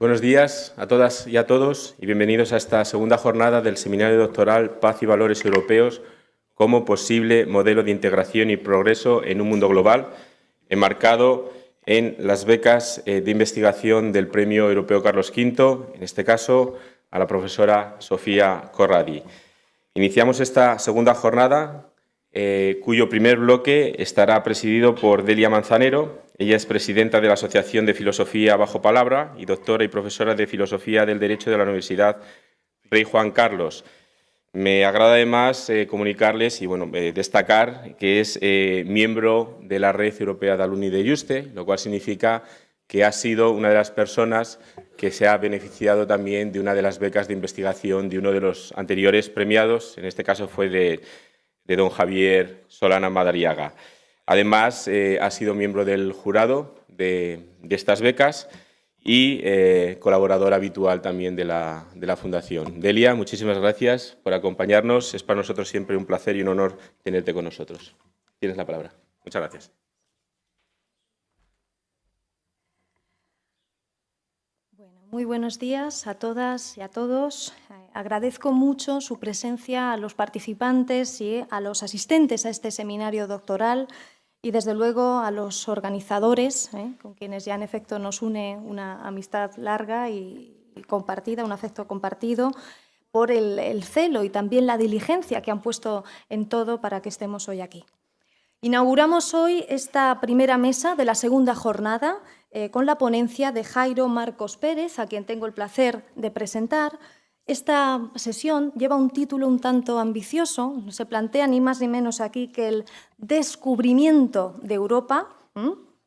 Buenos días a todas y a todos y bienvenidos a esta segunda jornada del Seminario Doctoral Paz y Valores Europeos como posible modelo de integración y progreso en un mundo global, enmarcado en las becas de investigación del Premio Europeo Carlos V, en este caso a la profesora Sofía Corradi. Iniciamos esta segunda jornada, cuyo primer bloque estará presidido por Delia Manzanero. Ella es presidenta de la Asociación de Filosofía Bajo Palabra y doctora y profesora de Filosofía del Derecho de la Universidad Rey Juan Carlos. Me agrada además comunicarles y destacar que es miembro de la Red Europea de Alumni de Juste, lo cual significa que ha sido una de las personas que se ha beneficiado también de una de las becas de investigación de uno de los anteriores premiados, en este caso fue de don Javier Solana Madariaga. Además, ha sido miembro del jurado de estas becas y colaborador habitual también de la Fundación. Delia, muchísimas gracias por acompañarnos. Es para nosotros siempre un placer y un honor tenerte con nosotros. Tienes la palabra. Muchas gracias. Muy buenos días a todas y a todos. Agradezco mucho su presencia a los participantes y a los asistentes a este seminario doctoral y, desde luego, a los organizadores, con quienes ya en efecto nos une una amistad larga y compartida, un afecto compartido, por el celo y también la diligencia que han puesto en todo para que estemos hoy aquí. Inauguramos hoy esta primera mesa de la segunda jornada con la ponencia de Jairo Marcos Pérez, a quien tengo el placer de presentar. Esta sesión lleva un título un tanto ambicioso, se plantea ni más ni menos aquí que el descubrimiento de Europa.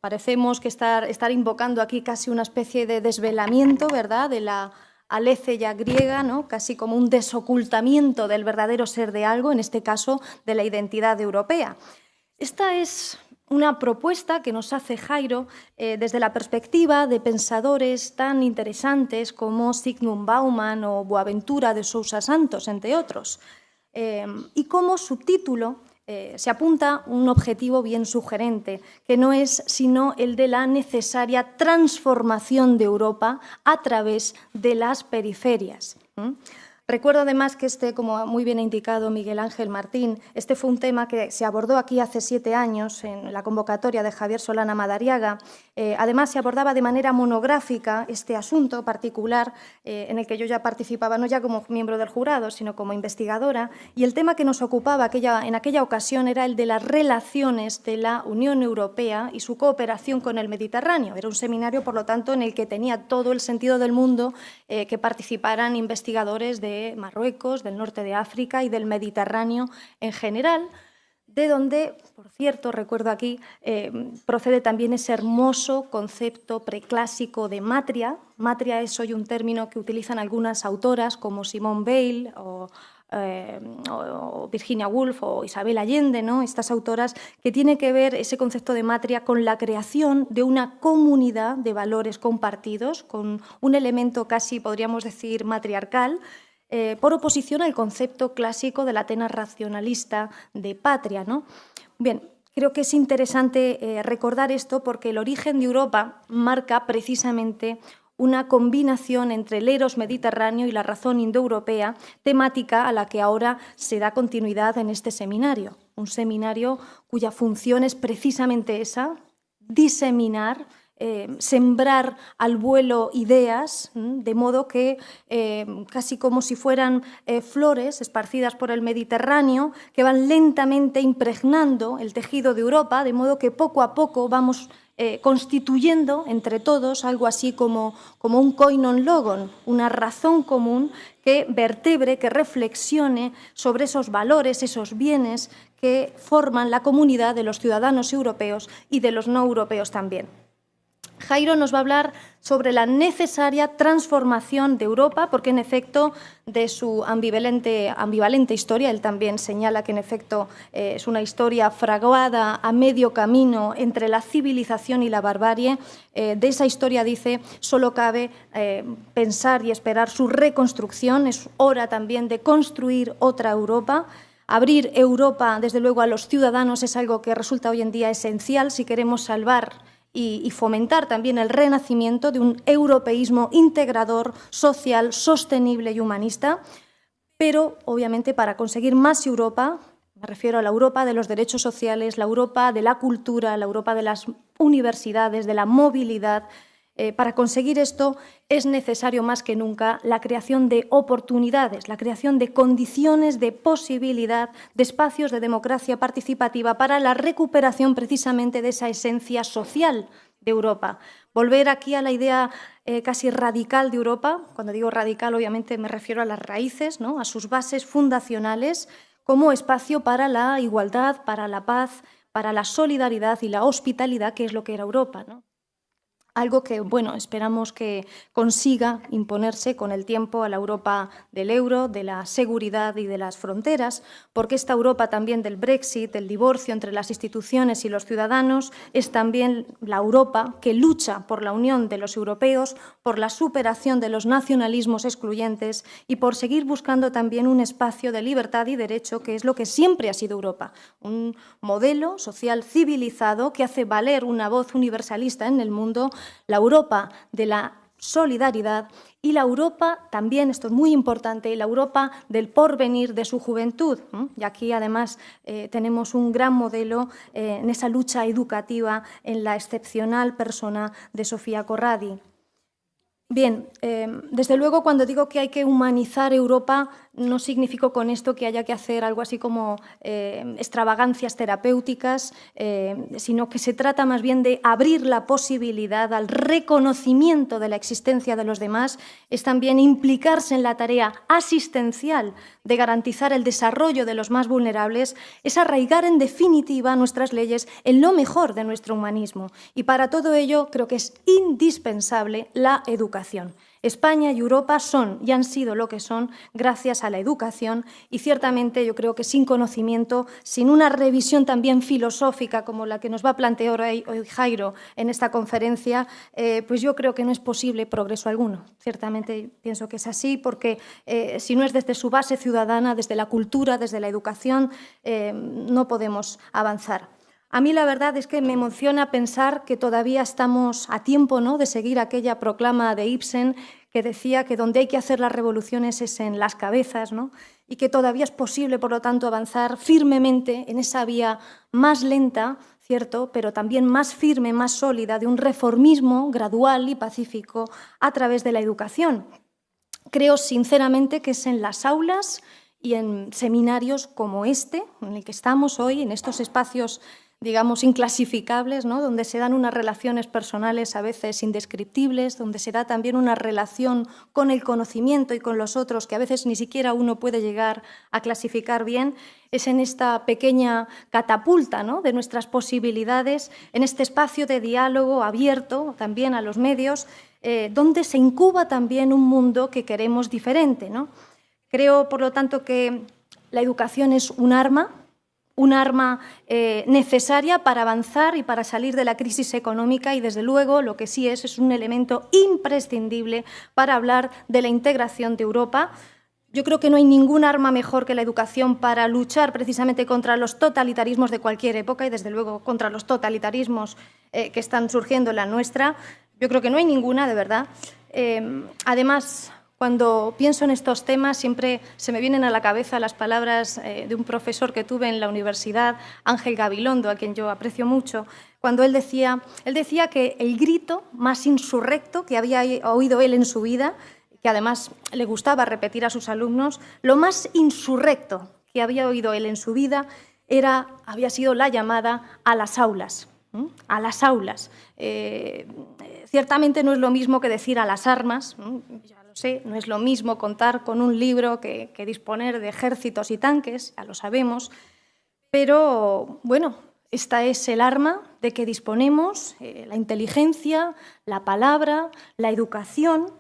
Parecemos que estar invocando aquí casi una especie de desvelamiento, ¿verdad?, de la aletheia griega, ¿no?, casi como un desocultamiento del verdadero ser de algo, en este caso de la identidad europea. Esta es una propuesta que nos hace Jairo desde la perspectiva de pensadores tan interesantes como Zygmunt Bauman o Boaventura de Sousa Santos, entre otros, y como subtítulo se apunta un objetivo bien sugerente, que no es sino el de la necesaria transformación de Europa a través de las periferias. Recuerdo además que como muy bien ha indicado Miguel Ángel Martín, este fue un tema que se abordó aquí hace 7 años en la convocatoria de Javier Solana Madariaga. Además, se abordaba de manera monográfica este asunto particular en el que yo ya participaba, no ya como miembro del jurado, sino como investigadora, y el tema que nos ocupaba en aquella ocasión era el de las relaciones de la Unión Europea y su cooperación con el Mediterráneo. Era un seminario, por lo tanto, en el que tenía todo el sentido del mundo que participaran investigadores de Marruecos, del norte de África y del Mediterráneo en general, de donde, por cierto, recuerdo aquí, procede también ese hermoso concepto preclásico de matria. Matria es hoy un término que utilizan algunas autoras como Simone Weil o Virginia Woolf o Isabel Allende, ¿no?, estas autoras, que tiene que ver ese concepto de matria con la creación de una comunidad de valores compartidos, con un elemento casi, podríamos decir, matriarcal, por oposición al concepto clásico de la Atenas racionalista de patria, ¿no? Bien, creo que es interesante recordar esto porque el origen de Europa marca precisamente una combinación entre el eros mediterráneo y la razón indoeuropea, temática a la que ahora se da continuidad en este seminario. Un seminario cuya función es precisamente esa: diseminar, sembrar al vuelo ideas, de modo que casi como si fueran flores esparcidas por el Mediterráneo, que van lentamente impregnando el tejido de Europa, de modo que poco a poco vamos constituyendo entre todos algo así como un koinon logon, una razón común que vertebre, que reflexione sobre esos valores, esos bienes que forman la comunidad de los ciudadanos europeos y de los no europeos también. Jairo nos va a hablar sobre la necesaria transformación de Europa, porque en efecto de su ambivalente historia, él también señala que en efecto es una historia fraguada a medio camino entre la civilización y la barbarie. De esa historia, dice, solo cabe pensar y esperar su reconstrucción. Es hora también de construir otra Europa. Abrir Europa, desde luego, a los ciudadanos es algo que resulta hoy en día esencial si queremos salvar y fomentar también el renacimiento de un europeísmo integrador, social, sostenible y humanista, pero obviamente para conseguir más Europa, me refiero a la Europa de los derechos sociales, la Europa de la cultura, la Europa de las universidades, de la movilidad. Para conseguir esto es necesario más que nunca la creación de oportunidades, la creación de condiciones de posibilidad, de espacios de democracia participativa para la recuperación precisamente de esa esencia social de Europa. Volver aquí a la idea casi radical de Europa, cuando digo radical obviamente me refiero a las raíces, ¿no?, a sus bases fundacionales, como espacio para la igualdad, para la paz, para la solidaridad y la hospitalidad, que es lo que era Europa, ¿no? Algo que, bueno, esperamos que consiga imponerse con el tiempo a la Europa del euro, de la seguridad y de las fronteras, porque esta Europa también del Brexit, el divorcio entre las instituciones y los ciudadanos, es también la Europa que lucha por la unión de los europeos, por la superación de los nacionalismos excluyentes y por seguir buscando también un espacio de libertad y derecho, que es lo que siempre ha sido Europa, un modelo social civilizado que hace valer una voz universalista en el mundo, la Europa de la solidaridad y la Europa también, esto es muy importante, la Europa del porvenir de su juventud. Y aquí además tenemos un gran modelo en esa lucha educativa en la excepcional persona de Sofía Corradi. Bien, desde luego cuando digo que hay que humanizar Europa no significa con esto que haya que hacer algo así como extravagancias terapéuticas, sino que se trata más bien de abrir la posibilidad al reconocimiento de la existencia de los demás, es también implicarse en la tarea asistencial de garantizar el desarrollo de los más vulnerables, es arraigar en definitiva nuestras leyes en lo mejor de nuestro humanismo. Y para todo ello creo que es indispensable la educación. España y Europa son y han sido lo que son gracias a la educación y ciertamente yo creo que sin conocimiento, sin una revisión también filosófica como la que nos va a plantear hoy Jairo en esta conferencia, pues yo creo que no es posible progreso alguno. Ciertamente pienso que es así porque si no es desde su base ciudadana, desde la cultura, desde la educación, no podemos avanzar. A mí la verdad es que me emociona pensar que todavía estamos a tiempo, ¿no?, de seguir aquella proclama de Ibsen que decía que donde hay que hacer las revoluciones es en las cabezas, ¿no?, y que todavía es posible, por lo tanto, avanzar firmemente en esa vía más lenta, cierto, pero también más firme, más sólida, de un reformismo gradual y pacífico a través de la educación. Creo sinceramente que es en las aulas y en seminarios como este, en el que estamos hoy, en estos espacios digamos, inclasificables, ¿no?, donde se dan unas relaciones personales a veces indescriptibles, donde se da también una relación con el conocimiento y con los otros que a veces ni siquiera uno puede llegar a clasificar bien, es en esta pequeña catapulta, ¿no?, de nuestras posibilidades, en este espacio de diálogo abierto también a los medios, donde se incuba también un mundo que queremos diferente, ¿no? Creo, por lo tanto, que la educación es un arma necesaria para avanzar y para salir de la crisis económica y, desde luego, lo que sí es un elemento imprescindible para hablar de la integración de Europa. Yo creo que no hay ningún arma mejor que la educación para luchar precisamente contra los totalitarismos de cualquier época y, desde luego, contra los totalitarismos que están surgiendo en la nuestra. Yo creo que no hay ninguna, de verdad. Además, cuando pienso en estos temas siempre se me vienen a la cabeza las palabras de un profesor que tuve en la universidad, Ángel Gabilondo, a quien yo aprecio mucho, cuando él decía que el grito más insurrecto que había oído él en su vida, que además le gustaba repetir a sus alumnos, lo más insurrecto que había oído él en su vida había sido la llamada a las aulas. A las aulas. Ciertamente no es lo mismo que decir a las armas, sí, no es lo mismo contar con un libro que disponer de ejércitos y tanques, ya lo sabemos, pero bueno, esta es el arma de que disponemos, la inteligencia, la palabra, la educación,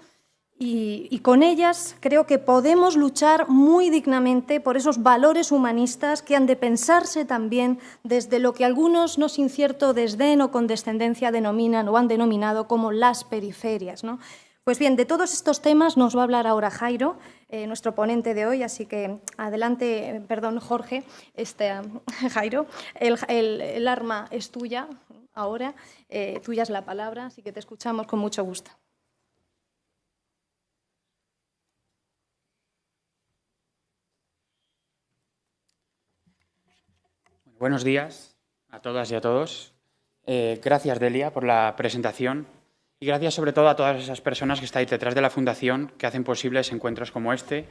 y con ellas creo que podemos luchar muy dignamente por esos valores humanistas que han de pensarse también desde lo que algunos, no sin cierto desdén o condescendencia, denominan o han denominado como las periferias, ¿no? Pues bien, de todos estos temas nos va a hablar ahora Jairo, nuestro ponente de hoy, así que adelante, perdón, Jorge, Jairo, el arma es tuya, ahora. Tuya es la palabra, así que te escuchamos con mucho gusto. Buenos días a todas y a todos. Gracias, Delia, por la presentación y gracias sobre todo a todas esas personas que estáis detrás de la Fundación que hacen posibles encuentros como este.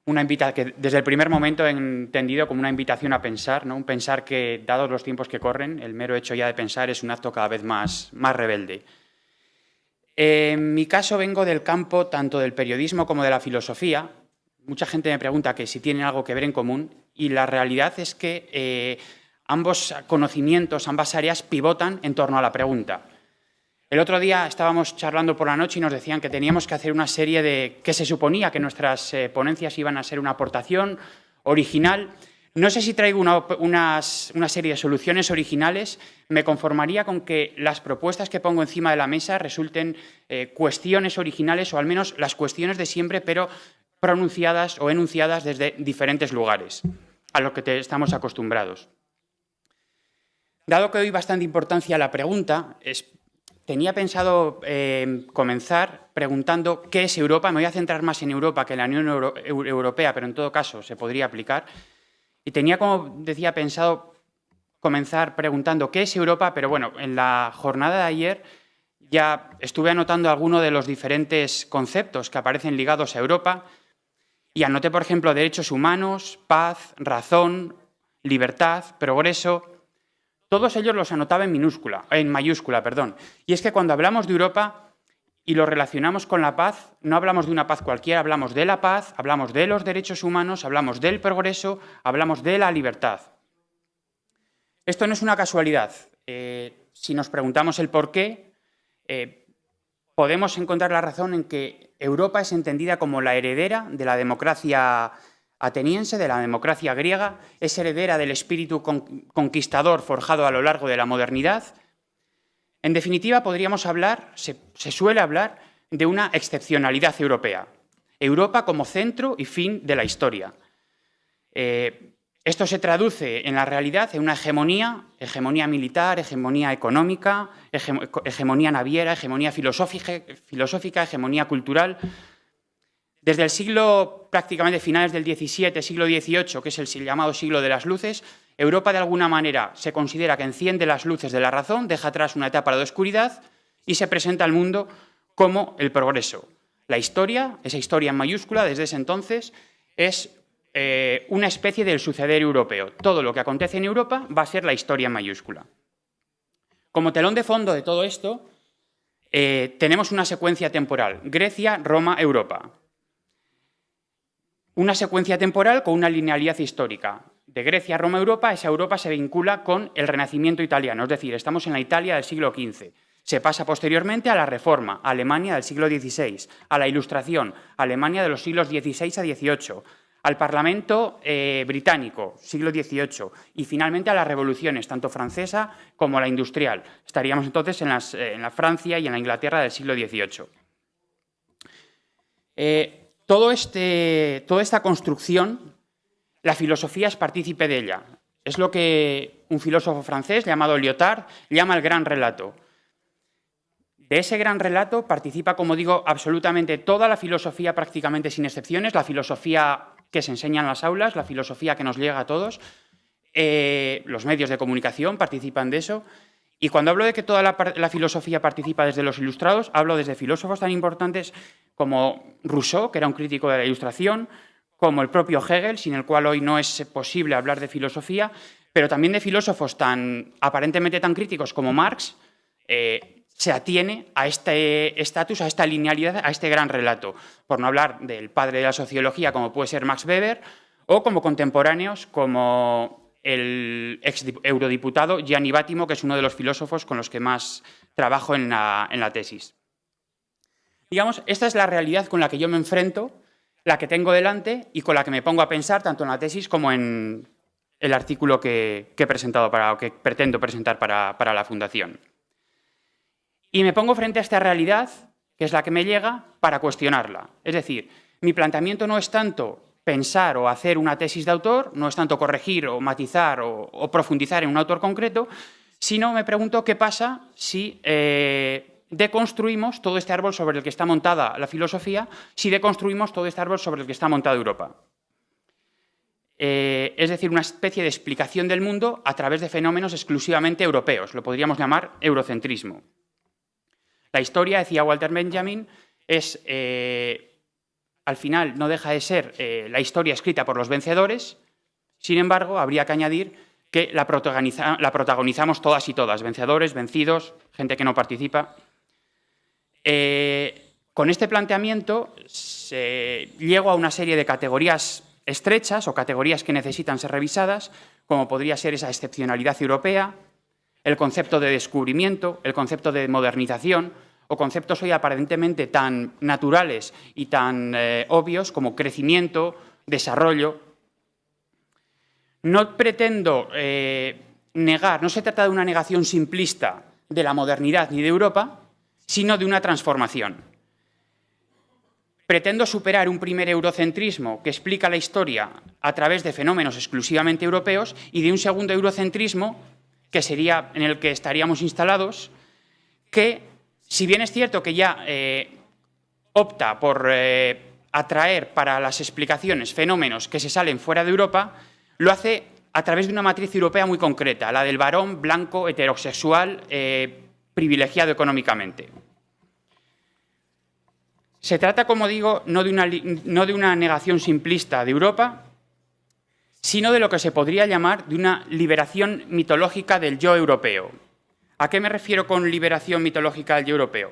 Que desde el primer momento he entendido como una invitación a pensar, ¿no? Un pensar que, dados los tiempos que corren, el mero hecho ya de pensar es un acto cada vez más rebelde. En mi caso vengo del campo tanto del periodismo como de la filosofía. Mucha gente me pregunta que si tienen algo que ver en común y la realidad es que ambos conocimientos, ambas áreas pivotan en torno a la pregunta. El otro día estábamos charlando por la noche y nos decían que teníamos que hacer una serie de... que se suponía que nuestras ponencias iban a ser una aportación original. No sé si traigo una serie de soluciones originales. Me conformaría con que las propuestas que pongo encima de la mesa resulten cuestiones originales o al menos las cuestiones de siempre, pero pronunciadas o enunciadas desde diferentes lugares a lo que estamos acostumbrados. Dado que doy bastante importancia a la pregunta, tenía pensado comenzar preguntando qué es Europa. Me voy a centrar más en Europa que en la Unión Europea, pero en todo caso se podría aplicar. Y tenía, como decía, pensado comenzar preguntando qué es Europa, pero bueno, en la jornada de ayer ya estuve anotando algunos de los diferentes conceptos que aparecen ligados a Europa y anoté, por ejemplo, derechos humanos, paz, razón, libertad, progreso. Todos ellos los anotaba en mayúscula. Y es que cuando hablamos de Europa y lo relacionamos con la paz, no hablamos de una paz cualquiera, hablamos de la paz, hablamos de los derechos humanos, hablamos del progreso, hablamos de la libertad. Esto no es una casualidad. Si nos preguntamos el por qué, podemos encontrar la razón en que Europa es entendida como la heredera de la democracia ateniense, de la democracia griega, es heredera del espíritu conquistador forjado a lo largo de la modernidad. En definitiva, podríamos hablar, se suele hablar, de una excepcionalidad europea. Europa como centro y fin de la historia. Esto se traduce en la realidad en una hegemonía militar, hegemonía económica, hegemonía naviera, hegemonía filosófica, hegemonía cultural. Desde el siglo, prácticamente finales del XVII, siglo XVIII, que es el llamado siglo de las luces, Europa de alguna manera se considera que enciende las luces de la razón, deja atrás una etapa de oscuridad y se presenta al mundo como el progreso. La historia, esa historia en mayúscula, desde ese entonces, es una especie del suceder europeo. Todo lo que acontece en Europa va a ser la historia en mayúscula. Como telón de fondo de todo esto, tenemos una secuencia temporal: Grecia, Roma, Europa. Una secuencia temporal con una linealidad histórica. De Grecia a Roma, Europa, esa Europa se vincula con el Renacimiento italiano, es decir, estamos en la Italia del siglo XV. Se pasa posteriormente a la Reforma, Alemania del siglo XVI, a la Ilustración, Alemania de los siglos XVI a XVIII, al Parlamento británico, siglo XVIII, y finalmente a las revoluciones, tanto francesa como la industrial. Estaríamos entonces en la Francia y en la Inglaterra del siglo XVIII. Toda esta construcción, la filosofía es partícipe de ella. Es lo que un filósofo francés llamado Lyotard llama el gran relato. De ese gran relato participa, como digo, absolutamente toda la filosofía, prácticamente sin excepciones, la filosofía que se enseña en las aulas, la filosofía que nos llega a todos, los medios de comunicación participan de eso. Y cuando hablo de que toda la filosofía participa desde los ilustrados, hablo desde filósofos tan importantes como Rousseau, que era un crítico de la Ilustración, como el propio Hegel, sin el cual hoy no es posible hablar de filosofía, pero también de filósofos aparentemente tan críticos como Marx. Se atiene a este estatus, a esta linealidad, a este gran relato. Por no hablar del padre de la sociología, como puede ser Max Weber, o como contemporáneos, como el ex eurodiputado Gianni Vattimo, que es uno de los filósofos con los que más trabajo en la tesis. Digamos, esta es la realidad con la que yo me enfrento, la que tengo delante y con la que me pongo a pensar tanto en la tesis como en el artículo que he presentado que pretendo presentar para la Fundación. Y me pongo frente a esta realidad, que es la que me llega, para cuestionarla. Es decir, mi planteamiento no es tanto pensar o hacer una tesis de autor, no es tanto corregir o matizar o profundizar en un autor concreto, sino me pregunto qué pasa si deconstruimos todo este árbol sobre el que está montada la filosofía, si deconstruimos todo este árbol sobre el que está montada Europa. Es decir, una especie de explicación del mundo a través de fenómenos exclusivamente europeos. Lo podríamos llamar eurocentrismo. La historia, decía Walter Benjamin, es, al final, no deja de ser la historia escrita por los vencedores. Sin embargo, habría que añadir que la protagonizamos todas y todas, vencedores, vencidos, gente que no participa. Con este planteamiento llego a una serie de categorías estrechas o categorías que necesitan ser revisadas, como podría ser esa excepcionalidad europea, el concepto de descubrimiento, el concepto de modernización, o conceptos hoy aparentemente tan naturales y tan obvios como crecimiento, desarrollo. No pretendo negar, no se trata de una negación simplista de la modernidad ni de Europa, sino de una transformación. Pretendo superar un primer eurocentrismo que explica la historia a través de fenómenos exclusivamente europeos y de un segundo eurocentrismo, que sería en el que estaríamos instalados, que, si bien es cierto que ya opta por atraer para las explicaciones fenómenos que se salen fuera de Europa, lo hace a través de una matriz europea muy concreta, la del varón blanco, heterosexual, privilegiado económicamente. Se trata, como digo, no de una negación simplista de Europa, sino de lo que se podría llamar de una liberación mitológica del yo europeo. ¿A qué me refiero con liberación mitológica del yo europeo?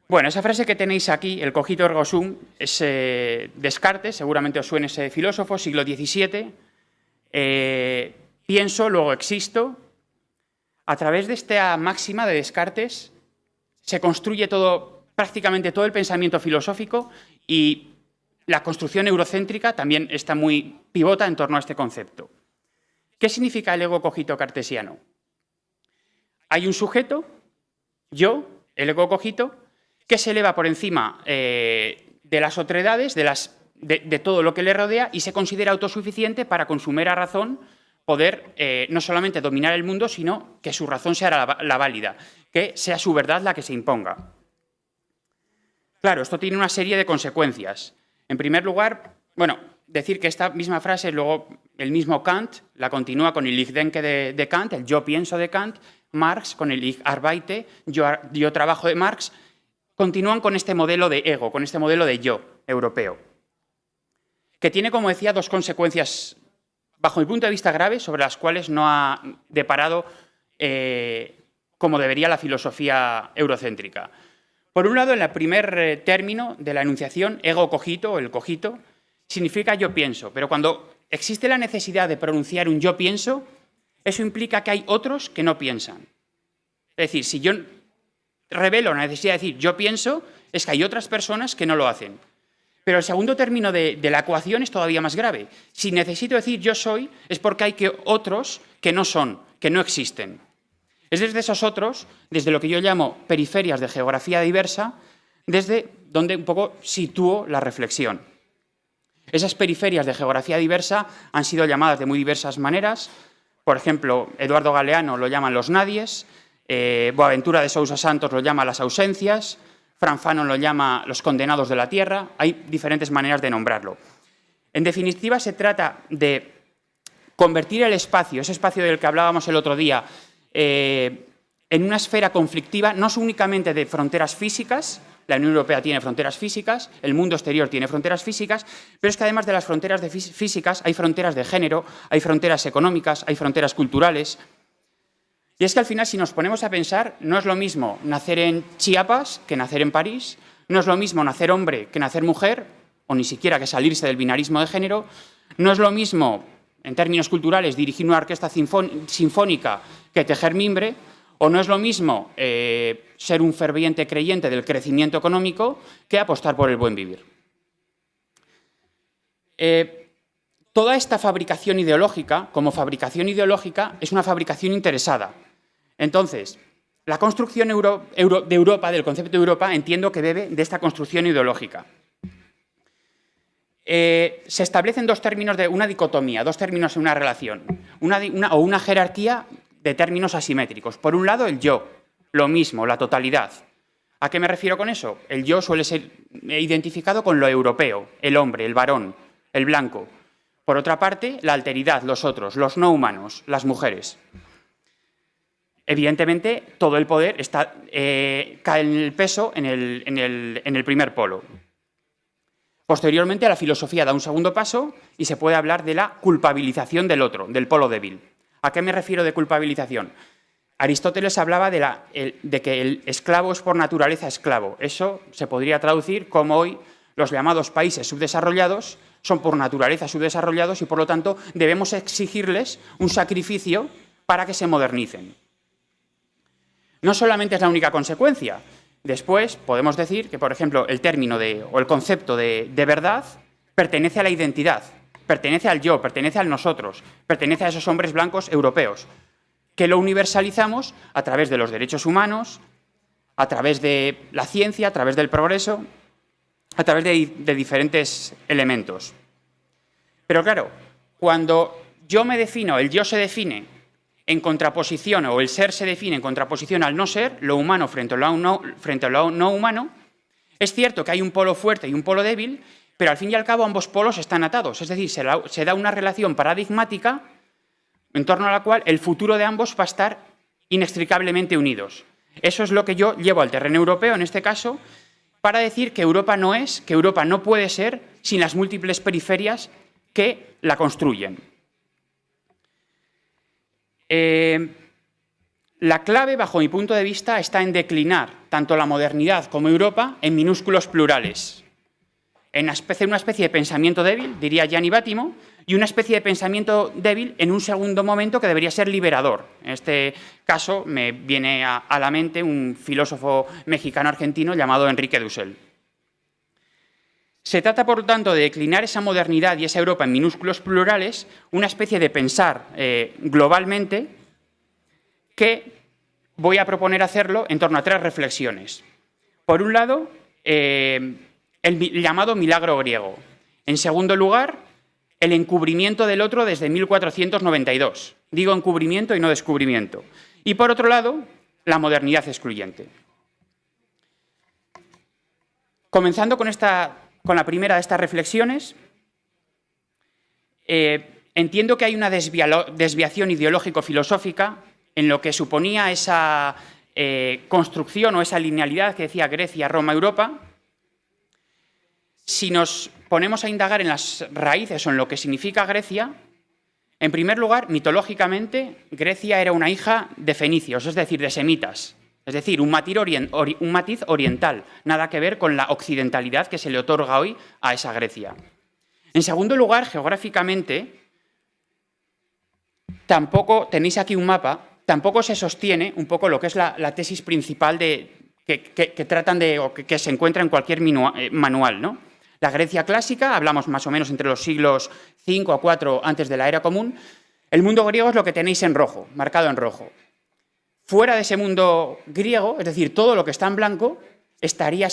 Bueno, esa frase que tenéis aquí, el cogito ergo sum, es Descartes, seguramente os suene ese filósofo, siglo XVII. Pienso, luego existo. A través de esta máxima de Descartes se construye prácticamente todo el pensamiento filosófico, y la construcción eurocéntrica también está muy pivota en torno a este concepto. ¿Qué significa el ego cogito cartesiano? Hay un sujeto, yo, el ego cogito, que se eleva por encima de las otredades, de todo lo que le rodea, y se considera autosuficiente para, con su mera razón, poder no solamente dominar el mundo, sino que su razón sea la válida, que sea su verdad la que se imponga. Claro, esto tiene una serie de consecuencias. En primer lugar, bueno, decir que esta misma frase, luego el mismo Kant la continúa con el Ich denke de Kant, el yo pienso de Kant, Marx con el Ich arbeite, yo trabajo de Marx, continúan con este modelo de ego, con este modelo de yo europeo, que tiene, como decía, dos consecuencias, bajo mi punto de vista, graves, sobre las cuales no ha deparado como debería la filosofía eurocéntrica. Por un lado, en el primer término de la enunciación, ego cogito, o el cogito, significa yo pienso, pero cuando existe la necesidad de pronunciar un yo pienso, eso implica que hay otros que no piensan. Es decir, si yo revelo la necesidad de decir yo pienso, es que hay otras personas que no lo hacen. Pero el segundo término de la ecuación es todavía más grave. Si necesito decir yo soy, es porque hay otros que no son, que no existen. Es desde esos otros, desde lo que yo llamo periferias de geografía diversa, desde donde un poco sitúo la reflexión. Esas periferias de geografía diversa han sido llamadas de muy diversas maneras. Por ejemplo, Eduardo Galeano lo llaman los nadies, Boaventura de Sousa Santos lo llama las ausencias, Fran Fanon lo llama los condenados de la tierra. Hay diferentes maneras de nombrarlo. En definitiva, se trata de convertir el espacio, ese espacio del que hablábamos el otro día, en una esfera conflictiva, no únicamente de fronteras físicas. La Unión Europea tiene fronteras físicas, el mundo exterior tiene fronteras físicas, pero es que además de las fronteras físicas hay fronteras de género, hay fronteras económicas, hay fronteras culturales. Y es que al final, si nos ponemos a pensar, no es lo mismo nacer en Chiapas que nacer en París, no es lo mismo nacer hombre que nacer mujer, o ni siquiera que salirse del binarismo de género, no es lo mismo, en términos culturales, dirigir una orquesta sinfónica que tejer mimbre, o no es lo mismo ser un ferviente creyente del crecimiento económico que apostar por el buen vivir. Toda esta fabricación ideológica, como fabricación ideológica, es una fabricación interesada. Entonces, la construcción de Europa, del concepto de Europa, entiendo que bebe de esta construcción ideológica. Se establecen dos términos de una dicotomía, dos términos en una relación, o una jerarquía de términos asimétricos. Por un lado, el yo, lo mismo, la totalidad. ¿A qué me refiero con eso? El yo suele ser identificado con lo europeo, el hombre, el varón, el blanco. Por otra parte, la alteridad, los otros, los no humanos, las mujeres. Evidentemente, todo el poder cae en el peso en el primer polo. Posteriormente, la filosofía da un segundo paso y se puede hablar de la culpabilización del otro, del polo débil. ¿A qué me refiero de culpabilización? Aristóteles hablaba de que el esclavo es por naturaleza esclavo. Eso se podría traducir como hoy los llamados países subdesarrollados son por naturaleza subdesarrollados y, por lo tanto, debemos exigirles un sacrificio para que se modernicen. No solamente es la única consecuencia. Después podemos decir que, por ejemplo, el término o el concepto de verdad pertenece a la identidad, pertenece al yo, pertenece al nosotros, pertenece a esos hombres blancos europeos, que lo universalizamos a través de los derechos humanos, a través de la ciencia, a través del progreso, a través de diferentes elementos. Pero claro, cuando yo me defino, el yo se define en contraposición, o el ser se define en contraposición al no ser, lo humano frente a lo no humano, es cierto que hay un polo fuerte y un polo débil, pero al fin y al cabo ambos polos están atados, es decir, se da una relación paradigmática en torno a la cual el futuro de ambos va a estar inextricablemente unidos. Eso es lo que yo llevo al terreno europeo, en este caso, para decir que Europa no puede ser sin las múltiples periferias que la construyen. La clave, bajo mi punto de vista, está en declinar tanto la modernidad como Europa en minúsculos plurales, en una especie de pensamiento débil, diría Gianni Vattimo, y una especie de pensamiento débil en un segundo momento que debería ser liberador. En este caso me viene a la mente un filósofo mexicano-argentino llamado Enrique Dussel. Se trata, por lo tanto, de declinar esa modernidad y esa Europa en minúsculos plurales, una especie de pensar globalmente, que voy a proponer hacerlo en torno a tres reflexiones. Por un lado, el llamado milagro griego. En segundo lugar, el encubrimiento del otro desde 1492. Digo encubrimiento y no descubrimiento. Y por otro lado, la modernidad excluyente. Comenzando con la primera de estas reflexiones, entiendo que hay una desviación ideológico-filosófica en lo que suponía esa construcción o esa linealidad que decía Grecia, Roma, Europa. Si nos ponemos a indagar en las raíces o en lo que significa Grecia, en primer lugar, mitológicamente, Grecia era una hija de fenicios, es decir, de semitas, es decir, un matiz oriental, nada que ver con la occidentalidad que se le otorga hoy a esa Grecia. En segundo lugar, geográficamente, tampoco, tenéis aquí un mapa, tampoco se sostiene un poco lo que es la tesis principal que tratan o que se encuentra en cualquier manual, ¿no? La Grecia clásica, hablamos más o menos entre los siglos 5 a 4 antes de la era común. El mundo griego es lo que tenéis en rojo, marcado en rojo. Fuera de ese mundo griego, es decir, todo lo que está en blanco, estaría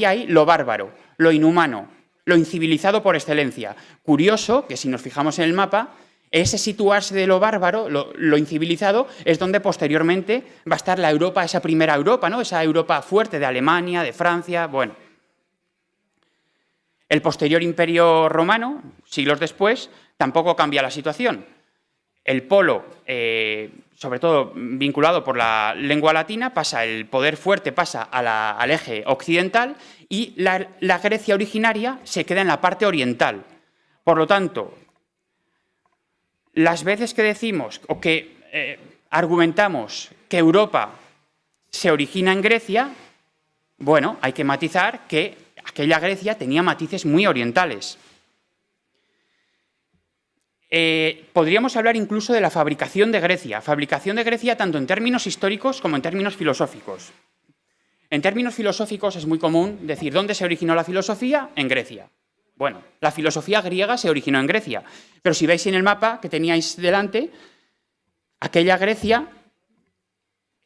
ahí lo bárbaro, lo inhumano, lo incivilizado por excelencia. Curioso que si nos fijamos en el mapa, ese situarse de lo bárbaro, lo incivilizado, es donde posteriormente va a estar la Europa, esa primera Europa, ¿no? Esa Europa fuerte de Alemania, de Francia, bueno. El posterior imperio romano, siglos después, tampoco cambia la situación. El polo, sobre todo vinculado por la lengua latina, el poder fuerte pasa al eje occidental y la Grecia originaria se queda en la parte oriental. Por lo tanto, las veces que decimos o que argumentamos que Europa se origina en Grecia, bueno, hay que matizar que aquella Grecia tenía matices muy orientales. Podríamos hablar incluso de la fabricación de Grecia tanto en términos históricos como en términos filosóficos. En términos filosóficos es muy común decir ¿dónde se originó la filosofía? En Grecia. Bueno, la filosofía griega se originó en Grecia, pero si veis en el mapa que teníais delante, aquella Grecia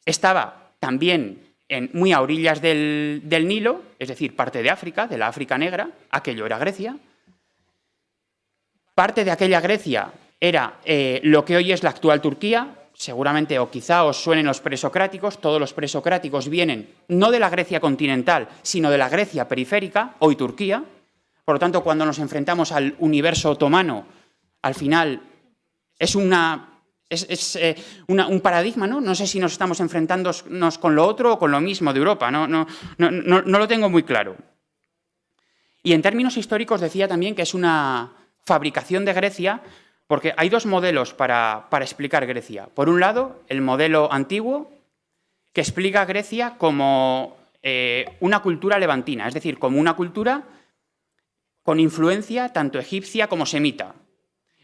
estaba también muy a orillas del Nilo, es decir, parte de África, de la África negra, aquello era Grecia. Parte de aquella Grecia era lo que hoy es la actual Turquía, seguramente o quizá os suenen los presocráticos. Todos los presocráticos vienen no de la Grecia continental, sino de la Grecia periférica, hoy Turquía. Por lo tanto, cuando nos enfrentamos al universo otomano, al final es un paradigma, ¿no? No sé si nos estamos enfrentándonos con lo otro o con lo mismo de Europa, no lo tengo muy claro. Y en términos históricos decía también que es una fabricación de Grecia, porque hay dos modelos para explicar Grecia. Por un lado, el modelo antiguo, que explica a Grecia como una cultura levantina, es decir, como una cultura con influencia tanto egipcia como semita.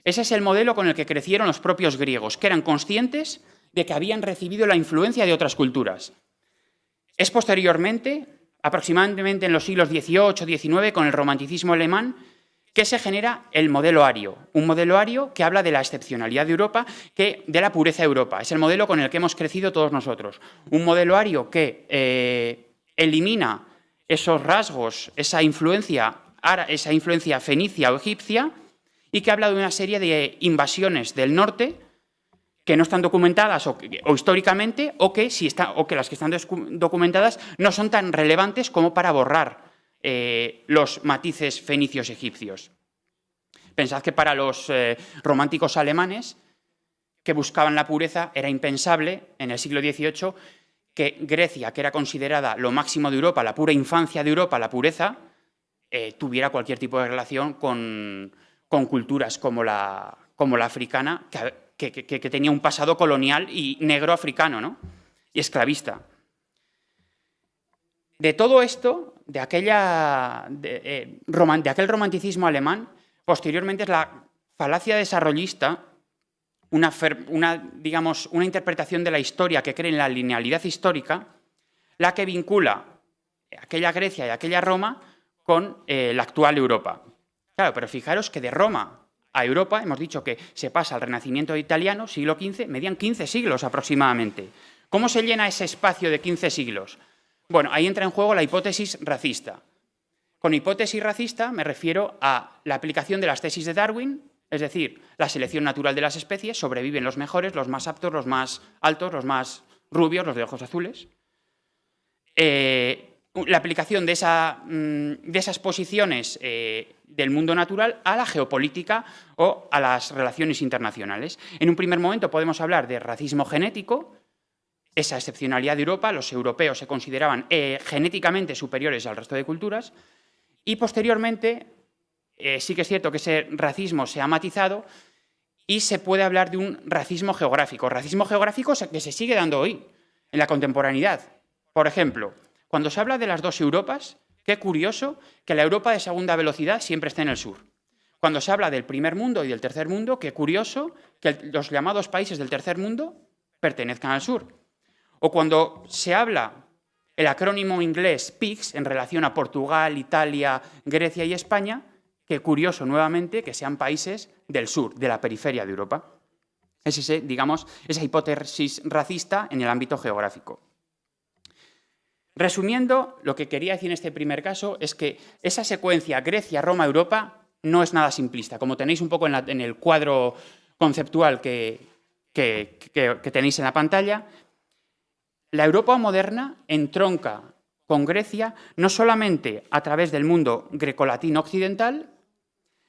Ese es el modelo con el que crecieron los propios griegos, que eran conscientes de que habían recibido la influencia de otras culturas. Es posteriormente, aproximadamente en los siglos XVIII, XIX, con el romanticismo alemán, que se genera el modelo ario. Un modelo ario que habla de la excepcionalidad de Europa, de la pureza de Europa. Es el modelo con el que hemos crecido todos nosotros. Un modelo ario que elimina esos rasgos, esa influencia fenicia o egipcia, y que habla de una serie de invasiones del norte que no están documentadas o históricamente, o que las que están documentadas no son tan relevantes como para borrar los matices fenicios egipcios. Pensad que para los románticos alemanes que buscaban la pureza era impensable en el siglo XVIII que Grecia, que era considerada lo máximo de Europa, la pura infancia de Europa, la pureza, tuviera cualquier tipo de relación con culturas como la africana, que tenía un pasado colonial y negro africano, ¿no? Y esclavista. De todo esto, de aquel romanticismo alemán, posteriormente es la falacia desarrollista, una interpretación de la historia que cree en la linealidad histórica, la que vincula aquella Grecia y aquella Roma con la actual Europa. Claro, pero fijaros que de Roma a Europa, hemos dicho que se pasa al Renacimiento italiano, siglo XV, medían 15 siglos aproximadamente. ¿Cómo se llena ese espacio de 15 siglos? Bueno, ahí entra en juego la hipótesis racista. Con hipótesis racista me refiero a la aplicación de las tesis de Darwin, es decir, la selección natural de las especies, sobreviven los mejores, los más aptos, los más altos, los más rubios, los de ojos azules. La aplicación de esas posiciones del mundo natural a la geopolítica o a las relaciones internacionales. En un primer momento podemos hablar de racismo genético, esa excepcionalidad de Europa, los europeos se consideraban genéticamente superiores al resto de culturas, y posteriormente sí que es cierto que ese racismo se ha matizado y se puede hablar de un racismo geográfico que se sigue dando hoy en la contemporaneidad. Por ejemplo, cuando se habla de las dos Europas, qué curioso que la Europa de segunda velocidad siempre esté en el sur. Cuando se habla del primer mundo y del tercer mundo, qué curioso que los llamados países del tercer mundo pertenezcan al sur. O cuando se habla el acrónimo inglés PIGS en relación a Portugal, Italia, Grecia y España, qué curioso nuevamente que sean países del sur, de la periferia de Europa. Es esa hipótesis racista en el ámbito geográfico. Resumiendo, lo que quería decir en este primer caso es que esa secuencia Grecia, Roma, Europa no es nada simplista. Como tenéis un poco en el cuadro conceptual que tenéis en la pantalla, la Europa moderna entronca con Grecia no solamente a través del mundo grecolatino occidental,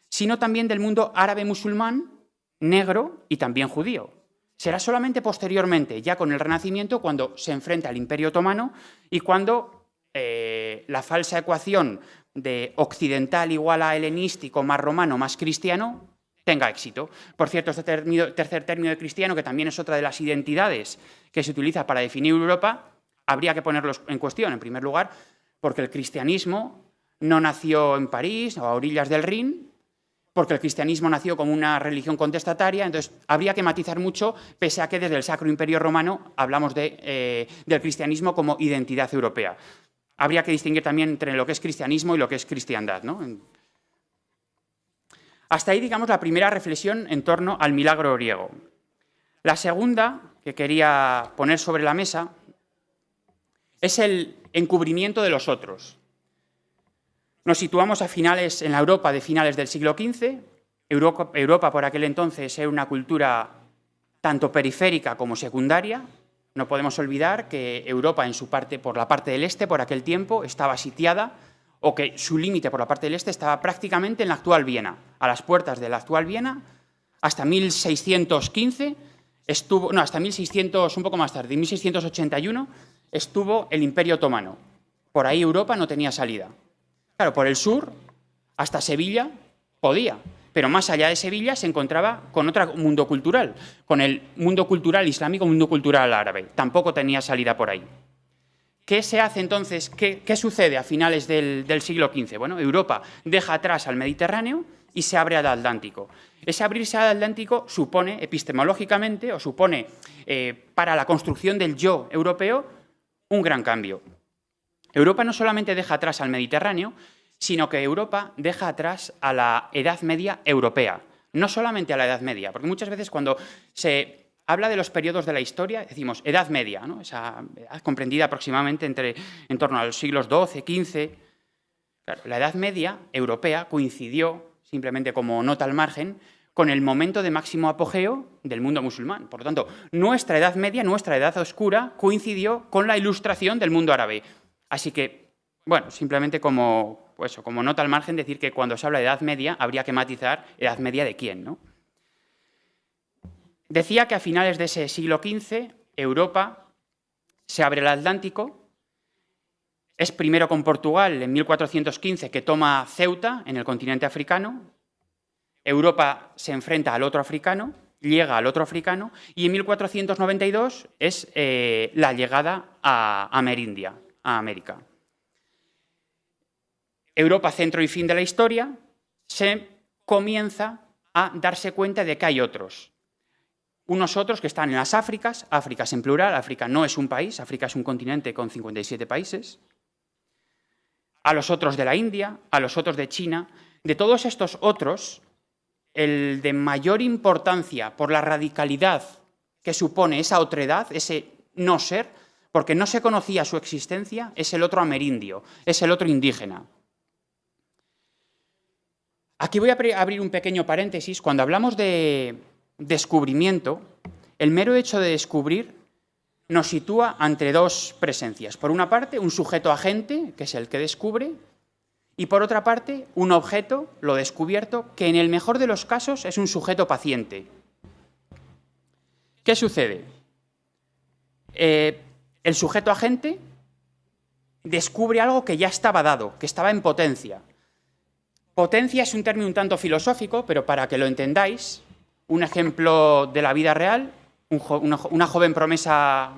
sino también del mundo árabe musulmán, negro y también judío. Será solamente posteriormente, ya con el Renacimiento, cuando se enfrenta al Imperio Otomano y cuando la falsa ecuación de occidental igual a helenístico más romano más cristiano tenga éxito. Por cierto, este tercer término de cristiano, que también es otra de las identidades que se utiliza para definir Europa, habría que ponerlo en cuestión, en primer lugar, porque el cristianismo no nació en París o a orillas del Rin, porque el cristianismo nació como una religión contestataria, entonces habría que matizar mucho, pese a que desde el Sacro Imperio Romano hablamos del cristianismo como identidad europea. Habría que distinguir también entre lo que es cristianismo y lo que es cristiandad, ¿no? Hasta ahí, digamos, la primera reflexión en torno al milagro griego. La segunda, que quería poner sobre la mesa, es el encubrimiento de los otros. Nos situamos en la Europa de finales del siglo XV. Europa por aquel entonces era una cultura tanto periférica como secundaria. No podemos olvidar que Europa, por la parte del este, por aquel tiempo, estaba sitiada, o que su límite por la parte del este estaba prácticamente en la actual Viena, a las puertas de la actual Viena. Hasta 1615 estuvo, no, hasta 1600, un poco más tarde, 1681, estuvo el Imperio Otomano. Por ahí Europa no tenía salida. Claro, por el sur, hasta Sevilla, podía. Pero más allá de Sevilla se encontraba con otro mundo cultural, con el mundo cultural islámico, mundo cultural árabe. Tampoco tenía salida por ahí. ¿Qué se hace entonces? ¿Qué sucede a finales del siglo XV? Bueno, Europa deja atrás al Mediterráneo y se abre al Atlántico. Ese abrirse al Atlántico supone, epistemológicamente, o supone para la construcción del yo europeo, un gran cambio. Europa no solamente deja atrás al Mediterráneo, sino que Europa deja atrás a la Edad Media europea. No solamente a la Edad Media, porque muchas veces cuando se habla de los periodos de la historia, decimos Edad Media, ¿no? Esa edad comprendida aproximadamente en torno a los siglos XII, XV. Claro, la Edad Media europea coincidió, simplemente como nota al margen, con el momento de máximo apogeo del mundo musulmán. Por lo tanto, nuestra Edad Media, nuestra Edad Oscura, coincidió con la Ilustración del mundo árabe. Así que, bueno, simplemente como nota al margen, decir que cuando se habla de Edad Media habría que matizar Edad Media de quién, ¿no? Decía que a finales de ese siglo XV Europa se abre al Atlántico. Es primero con Portugal en 1415 que toma Ceuta en el continente africano. Europa se enfrenta al otro africano, llega al otro africano y en 1492 es la llegada a Amerindia, a América. Europa, centro y fin de la historia, se comienza a darse cuenta de que hay otros. Unos otros que están en las Áfricas, Áfricas en plural, África no es un país, África es un continente con 57 países, a los otros de la India, a los otros de China. De todos estos otros, el de mayor importancia por la radicalidad que supone esa otredad, ese no ser, porque no se conocía su existencia, es el otro amerindio, es el otro indígena. Aquí voy a abrir un pequeño paréntesis. Cuando hablamos de descubrimiento, el mero hecho de descubrir nos sitúa ante dos presencias. Por una parte, un sujeto agente, que es el que descubre, y por otra parte, un objeto, lo descubierto, que en el mejor de los casos es un sujeto paciente. ¿Qué sucede? El sujeto agente descubre algo que ya estaba dado, que estaba en potencia. Potencia es un término un tanto filosófico, pero para que lo entendáis, un ejemplo de la vida real, una joven promesa,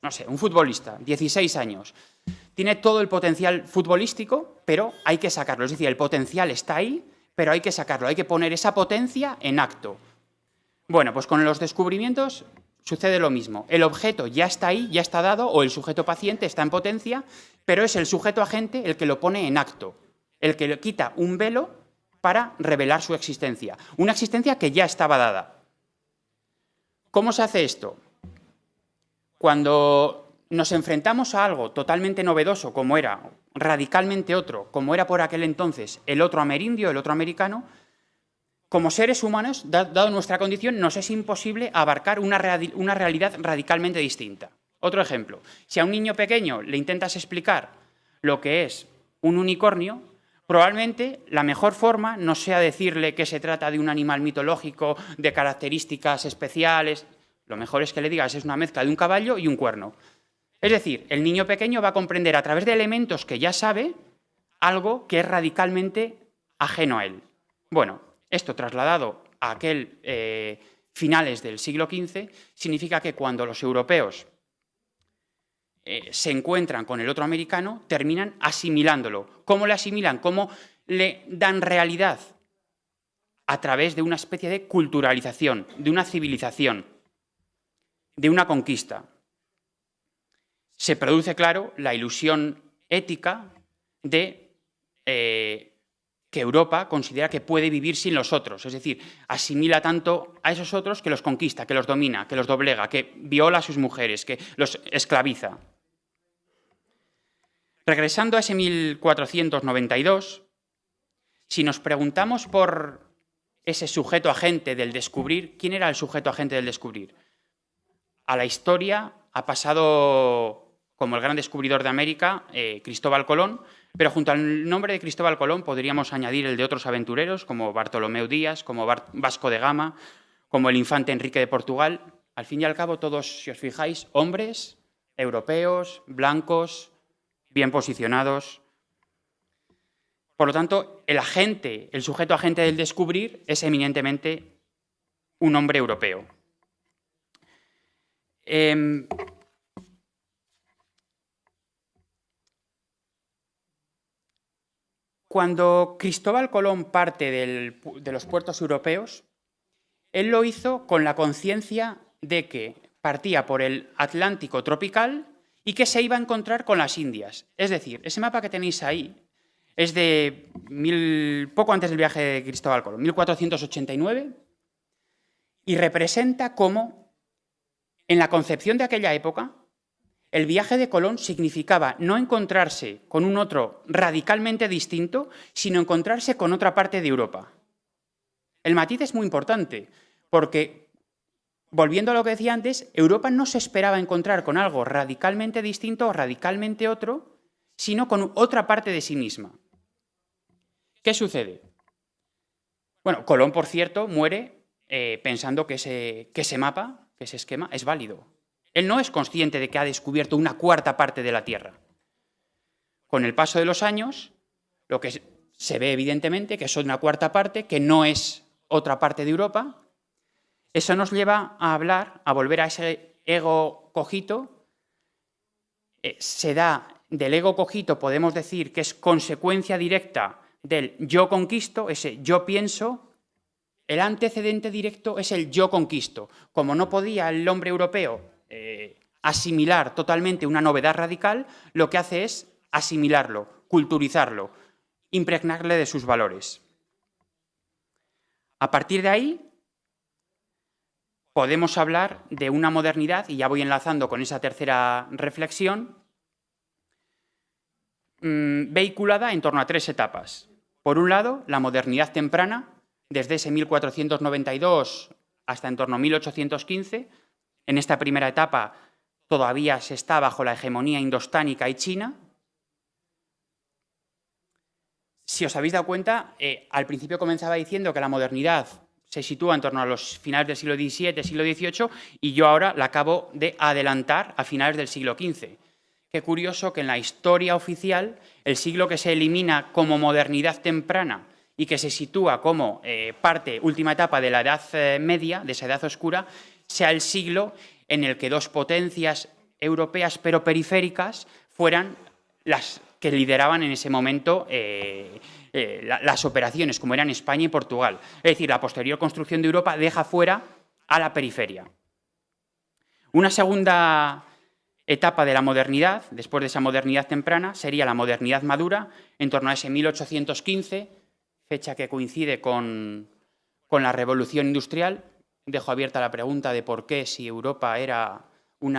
no sé, un futbolista, 16 años. Tiene todo el potencial futbolístico, pero hay que sacarlo. Es decir, el potencial está ahí, pero hay que sacarlo. Hay que poner esa potencia en acto. Bueno, pues con los descubrimientos sucede lo mismo. El objeto ya está ahí, ya está dado, o el sujeto paciente está en potencia, pero es el sujeto agente el que lo pone en acto, el que le quita un velo para revelar su existencia. Una existencia que ya estaba dada. ¿Cómo se hace esto? Cuando nos enfrentamos a algo totalmente novedoso, como era radicalmente otro, como era por aquel entonces el otro amerindio, el otro americano, como seres humanos, dado nuestra condición, nos es imposible abarcar una realidad radicalmente distinta. Otro ejemplo, si a un niño pequeño le intentas explicar lo que es un unicornio, probablemente la mejor forma no sea decirle que se trata de un animal mitológico, de características especiales. Lo mejor es que le digas es una mezcla de un caballo y un cuerno. Es decir, el niño pequeño va a comprender a través de elementos que ya sabe algo que es radicalmente ajeno a él. Bueno, esto trasladado a aquel finales del siglo XV significa que cuando los europeos se encuentran con el otro americano, terminan asimilándolo. ¿Cómo le asimilan? ¿Cómo le dan realidad? A través de una especie de culturalización, de una civilización, de una conquista. Se produce, claro, la ilusión ética de que Europa considera que puede vivir sin los otros. Es decir, asimila tanto a esos otros que los conquista, que los domina, que los doblega, que viola a sus mujeres, que los esclaviza. Regresando a ese 1492, si nos preguntamos por ese sujeto agente del descubrir. ¿Quién era el sujeto agente del descubrir? A la historia ha pasado como el gran descubridor de América, Cristóbal Colón, pero junto al nombre de Cristóbal Colón podríamos añadir el de otros aventureros como Bartolomeu Díaz, como Vasco de Gama, como el infante Enrique de Portugal. Al fin y al cabo, todos, si os fijáis, hombres europeos, blancos, bien posicionados. Por lo tanto, el agente, el sujeto agente del descubrir es eminentemente un hombre europeo. Cuando Cristóbal Colón parte de los puertos europeos, él lo hizo con la conciencia de que partía por el Atlántico tropical y que se iba a encontrar con las Indias. Es decir, ese mapa que tenéis ahí es de poco antes del viaje de Cristóbal Colón, 1489, y representa cómo, en la concepción de aquella época, el viaje de Colón significaba no encontrarse con un otro radicalmente distinto, sino encontrarse con otra parte de Europa. El matiz es muy importante, porque, volviendo a lo que decía antes, Europa no se esperaba encontrar con algo radicalmente distinto o radicalmente otro, sino con otra parte de sí misma. ¿Qué sucede? Bueno, Colón, por cierto, muere pensando que ese mapa, que ese esquema, es válido. Él no es consciente de que ha descubierto una cuarta parte de la Tierra. Con el paso de los años, lo que se ve evidentemente que es una cuarta parte, que no es otra parte de Europa. Eso nos lleva a hablar, a volver a ese ego cogito. Se da del ego cogito, podemos decir que es consecuencia directa del yo conquisto, ese yo pienso. El antecedente directo es el yo conquisto. Como no podía el hombre europeo asimilar totalmente una novedad radical, lo que hace es asimilarlo, culturizarlo, impregnarle de sus valores. A partir de ahí, podemos hablar de una modernidad, y ya voy enlazando con esa tercera reflexión, vehiculada en torno a tres etapas. Por un lado, la modernidad temprana, desde ese 1492 hasta en torno a 1815. En esta primera etapa todavía se está bajo la hegemonía indostánica y china. Si os habéis dado cuenta, al principio comenzaba diciendo que la modernidad se sitúa en torno a los finales del siglo XVII, siglo XVIII, y yo ahora la acabo de adelantar a finales del siglo XV. Qué curioso que en la historia oficial el siglo que se elimina como modernidad temprana y que se sitúa como última etapa de la Edad Media, de esa Edad Oscura, sea el siglo en el que dos potencias europeas pero periféricas fueran las que lideraban en ese momento las operaciones, como eran España y Portugal. Es decir, la posterior construcción de Europa deja fuera a la periferia. Una segunda etapa de la modernidad, después de esa modernidad temprana, sería la modernidad madura, en torno a ese 1815, fecha que coincide con la Revolución Industrial. Dejo abierta la pregunta de por qué, si Europa era un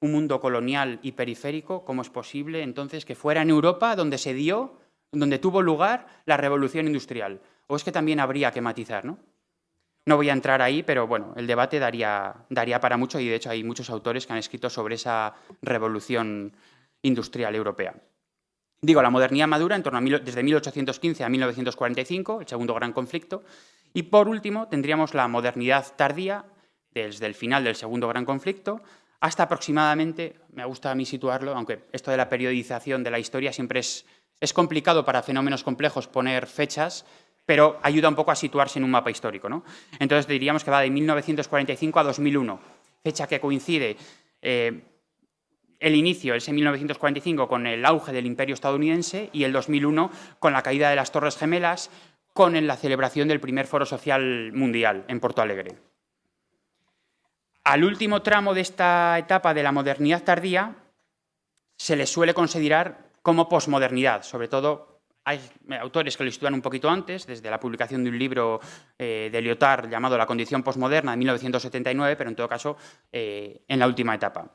mundo colonial y periférico, ¿cómo es posible entonces que fuera en Europa donde tuvo lugar la Revolución Industrial? ¿O es que también habría que matizar, ¿no? No voy a entrar ahí, pero bueno, el debate daría para mucho, y de hecho hay muchos autores que han escrito sobre esa Revolución Industrial europea. Digo, la modernidad madura en torno desde 1815 a 1945, el segundo gran conflicto. Y por último tendríamos la modernidad tardía, desde el final del segundo gran conflicto hasta aproximadamente, me gusta a mí situarlo, aunque esto de la periodización de la historia siempre es complicado para fenómenos complejos poner fechas, pero ayuda un poco a situarse en un mapa histórico, ¿no? Entonces diríamos que va de 1945 a 2001, fecha que coincide el inicio, ese 1945, con el auge del Imperio estadounidense, y el 2001 con la caída de las Torres Gemelas, con la celebración del primer Foro Social Mundial en Porto Alegre. Al último tramo de esta etapa de la modernidad tardía se le suele considerar como posmodernidad. Sobre todo hay autores que lo sitúan un poquito antes, desde la publicación de un libro de Lyotard llamado La condición posmoderna de 1979, pero en todo caso en la última etapa.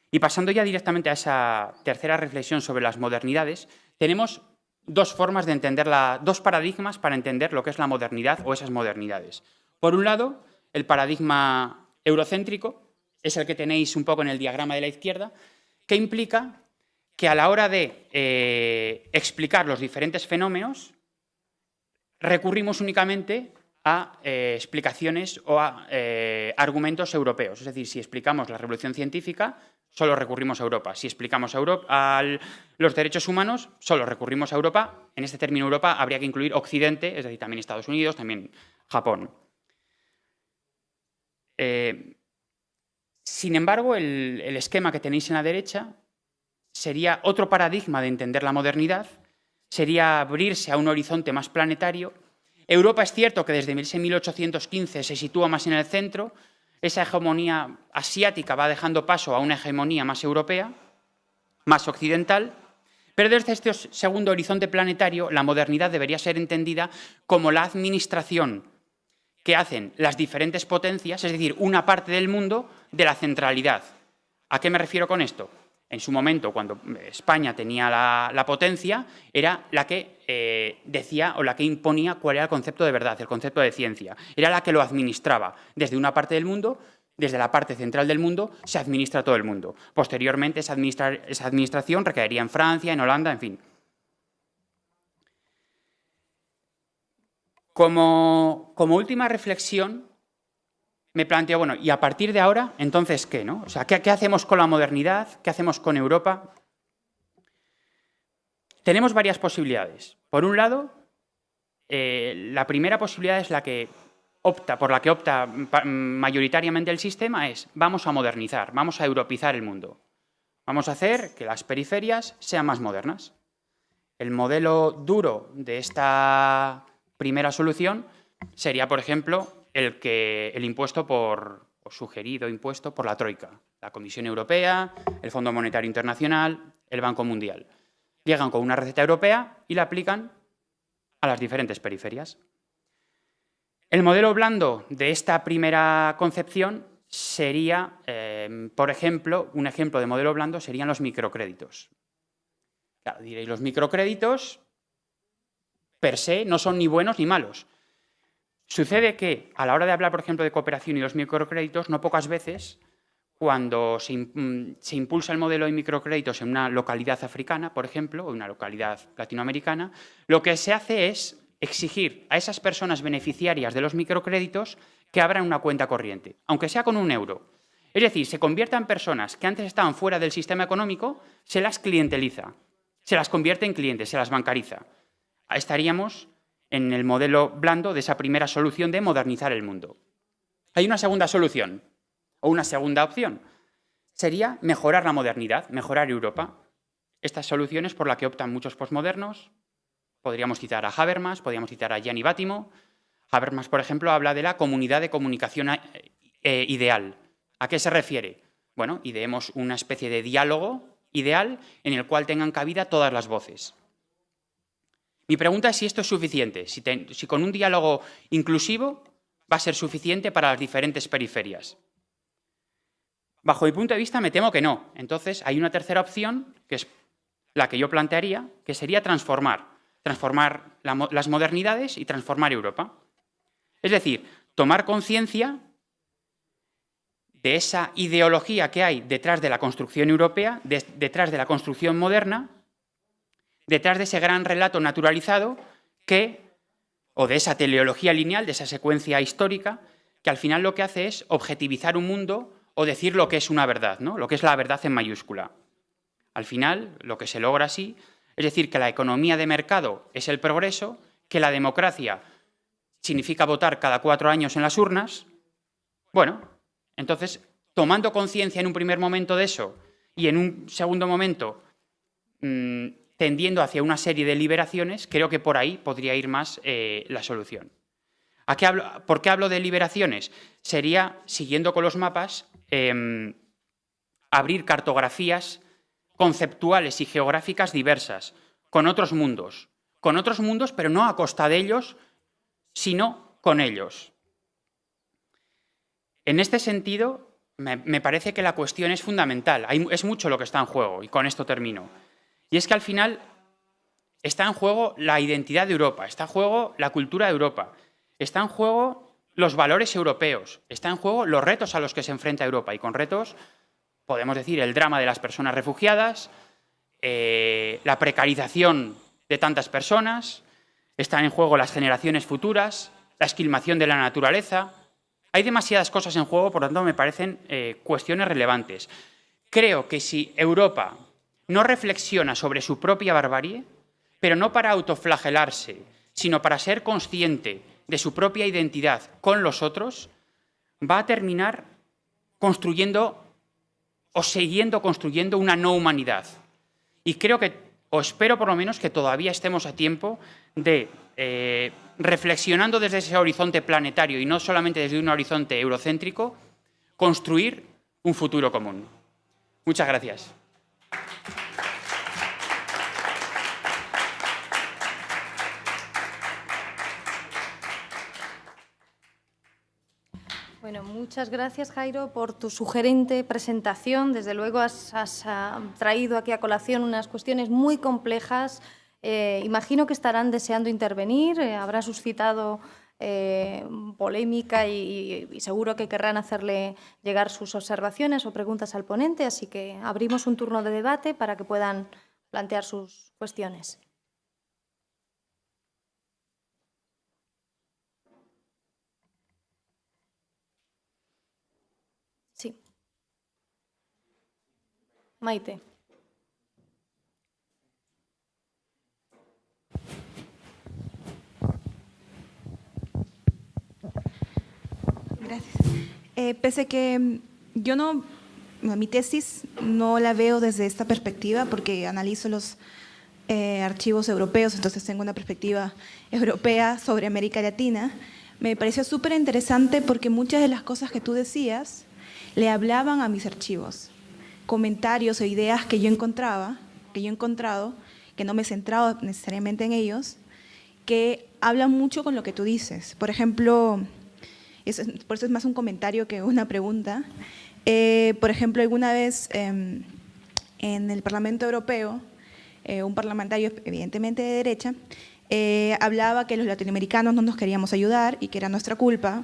Y pasando ya directamente a esa tercera reflexión sobre las modernidades, tenemos dos formas de entender dos paradigmas para entender lo que es la modernidad o esas modernidades. Por un lado, el paradigma eurocéntrico es el que tenéis un poco en el diagrama de la izquierda, que implica que a la hora de explicar los diferentes fenómenos recurrimos únicamente a explicaciones o a argumentos europeos. Es decir, si explicamos la revolución científica, solo recurrimos a Europa. Si explicamos los derechos humanos, solo recurrimos a Europa. En este término Europa habría que incluir Occidente, es decir, también Estados Unidos, también Japón. Sin embargo, el esquema que tenéis en la derecha sería otro paradigma de entender la modernidad, sería abrirse a un horizonte más planetario. Europa es cierto que desde 1815 se sitúa más en el centro, esa hegemonía asiática va dejando paso a una hegemonía más europea, más occidental, pero desde este segundo horizonte planetario la modernidad debería ser entendida como la administración que hacen las diferentes potencias, es decir, una parte del mundo, de la centralidad. ¿A qué me refiero con esto? En su momento, cuando España tenía la potencia, era la que decía o la que imponía cuál era el concepto de verdad, el concepto de ciencia. Era la que lo administraba. Desde una parte del mundo, desde la parte central del mundo, se administra todo el mundo. Posteriormente, esa administración recaería en Francia, en Holanda, en fin. Como última reflexión, me planteo, bueno, y a partir de ahora, entonces, ¿qué? ¿No? O sea, ¿qué hacemos con la modernidad? ¿Qué hacemos con Europa? Tenemos varias posibilidades. Por un lado, la primera posibilidad es por la que opta mayoritariamente el sistema, es vamos a modernizar, vamos a europeizar el mundo. Vamos a hacer que las periferias sean más modernas. El modelo duro de esta primera solución sería, por ejemplo, el impuesto sugerido impuesto por la Troika, la Comisión Europea, el Fondo Monetario Internacional, el Banco Mundial. Llegan con una receta europea y la aplican a las diferentes periferias. El modelo blando de esta primera concepción sería, por ejemplo, un ejemplo de modelo blando serían los microcréditos. Claro, diréis, los microcréditos per se no son ni buenos ni malos. Sucede que, a la hora de hablar, por ejemplo, de cooperación y los microcréditos, no pocas veces, cuando se impulsa el modelo de microcréditos en una localidad africana, por ejemplo, o una localidad latinoamericana, lo que se hace es exigir a esas personas beneficiarias de los microcréditos que abran una cuenta corriente, aunque sea con €1. Es decir, se conviertan en personas que antes estaban fuera del sistema económico, se las clienteliza, se las convierte en clientes, se las bancariza. Estaríamos en el modelo blando de esa primera solución de modernizar el mundo. Hay una segunda solución, o una segunda opción. Sería mejorar la modernidad, mejorar Europa. Estas soluciones por las que optan muchos posmodernos. Podríamos citar a Habermas, podríamos citar a Gianni Vattimo. Habermas, por ejemplo, habla de la comunidad de comunicación ideal. ¿A qué se refiere? Bueno, ideemos una especie de diálogo ideal en el cual tengan cabida todas las voces. Mi pregunta es si esto es suficiente, si con un diálogo inclusivo va a ser suficiente para las diferentes periferias. Bajo mi punto de vista, me temo que no. Entonces, hay una tercera opción, que es la que yo plantearía, que sería transformar las modernidades y transformar Europa. Es decir, tomar conciencia de esa ideología que hay detrás de la construcción europea, detrás de la construcción moderna, detrás de ese gran relato naturalizado o de esa teleología lineal, de esa secuencia histórica, que al final lo que hace es objetivizar un mundo o decir lo que es una verdad, ¿no? Lo que es la verdad en mayúscula. Al final, lo que se logra así es decir que la economía de mercado es el progreso, que la democracia significa votar cada 4 años en las urnas. Bueno, entonces, tomando conciencia en un primer momento de eso y en un segundo momento tendiendo hacia una serie de liberaciones, creo que por ahí podría ir más la solución. ¿Por qué hablo de liberaciones? Sería, siguiendo con los mapas, abrir cartografías conceptuales y geográficas diversas, con otros mundos, pero no a costa de ellos, sino con ellos. En este sentido, me parece que la cuestión es fundamental, es mucho lo que está en juego, y con esto termino. Y es que al final Está en juego la identidad de Europa, está en juego la cultura de Europa, está en juego los valores europeos, está en juego los retos a los que se enfrenta Europa. Y con retos podemos decir el drama de las personas refugiadas, la precarización de tantas personas, están en juego las generaciones futuras, la esquilmación de la naturaleza. Hay demasiadas cosas en juego, por lo tanto me parecen cuestiones relevantes. Creo que si Europa no reflexiona sobre su propia barbarie, pero no para autoflagelarse, sino para ser consciente de su propia identidad con los otros, va a terminar construyendo o siguiendo construyendo una no humanidad. Y creo que, o espero por lo menos, que todavía estemos a tiempo de, reflexionando desde ese horizonte planetario y no solamente desde un horizonte eurocéntrico, construir un futuro común. Muchas gracias. Bueno, muchas gracias, Jairo, por tu sugerente presentación. Desde luego has traído aquí a colación unas cuestiones muy complejas. Imagino que estarán deseando intervenir, habrá suscitado polémica y seguro que querrán hacerle llegar sus observaciones o preguntas al ponente, así que abrimos un turno de debate para que puedan plantear sus cuestiones. Sí. Maite. Gracias. Pese que yo no, mi tesis no la veo desde esta perspectiva porque analizo los archivos europeos, entonces tengo una perspectiva europea sobre América Latina. Me pareció súper interesante porque muchas de las cosas que tú decías le hablaban a mis archivos, comentarios o ideas que yo he encontrado, que no me he centrado necesariamente en ellos, que hablan mucho con lo que tú dices. Por ejemplo, por eso es más un comentario que una pregunta. Por ejemplo, alguna vez en el Parlamento Europeo, un parlamentario evidentemente de derecha, hablaba que los latinoamericanos no nos queríamos ayudar y que era nuestra culpa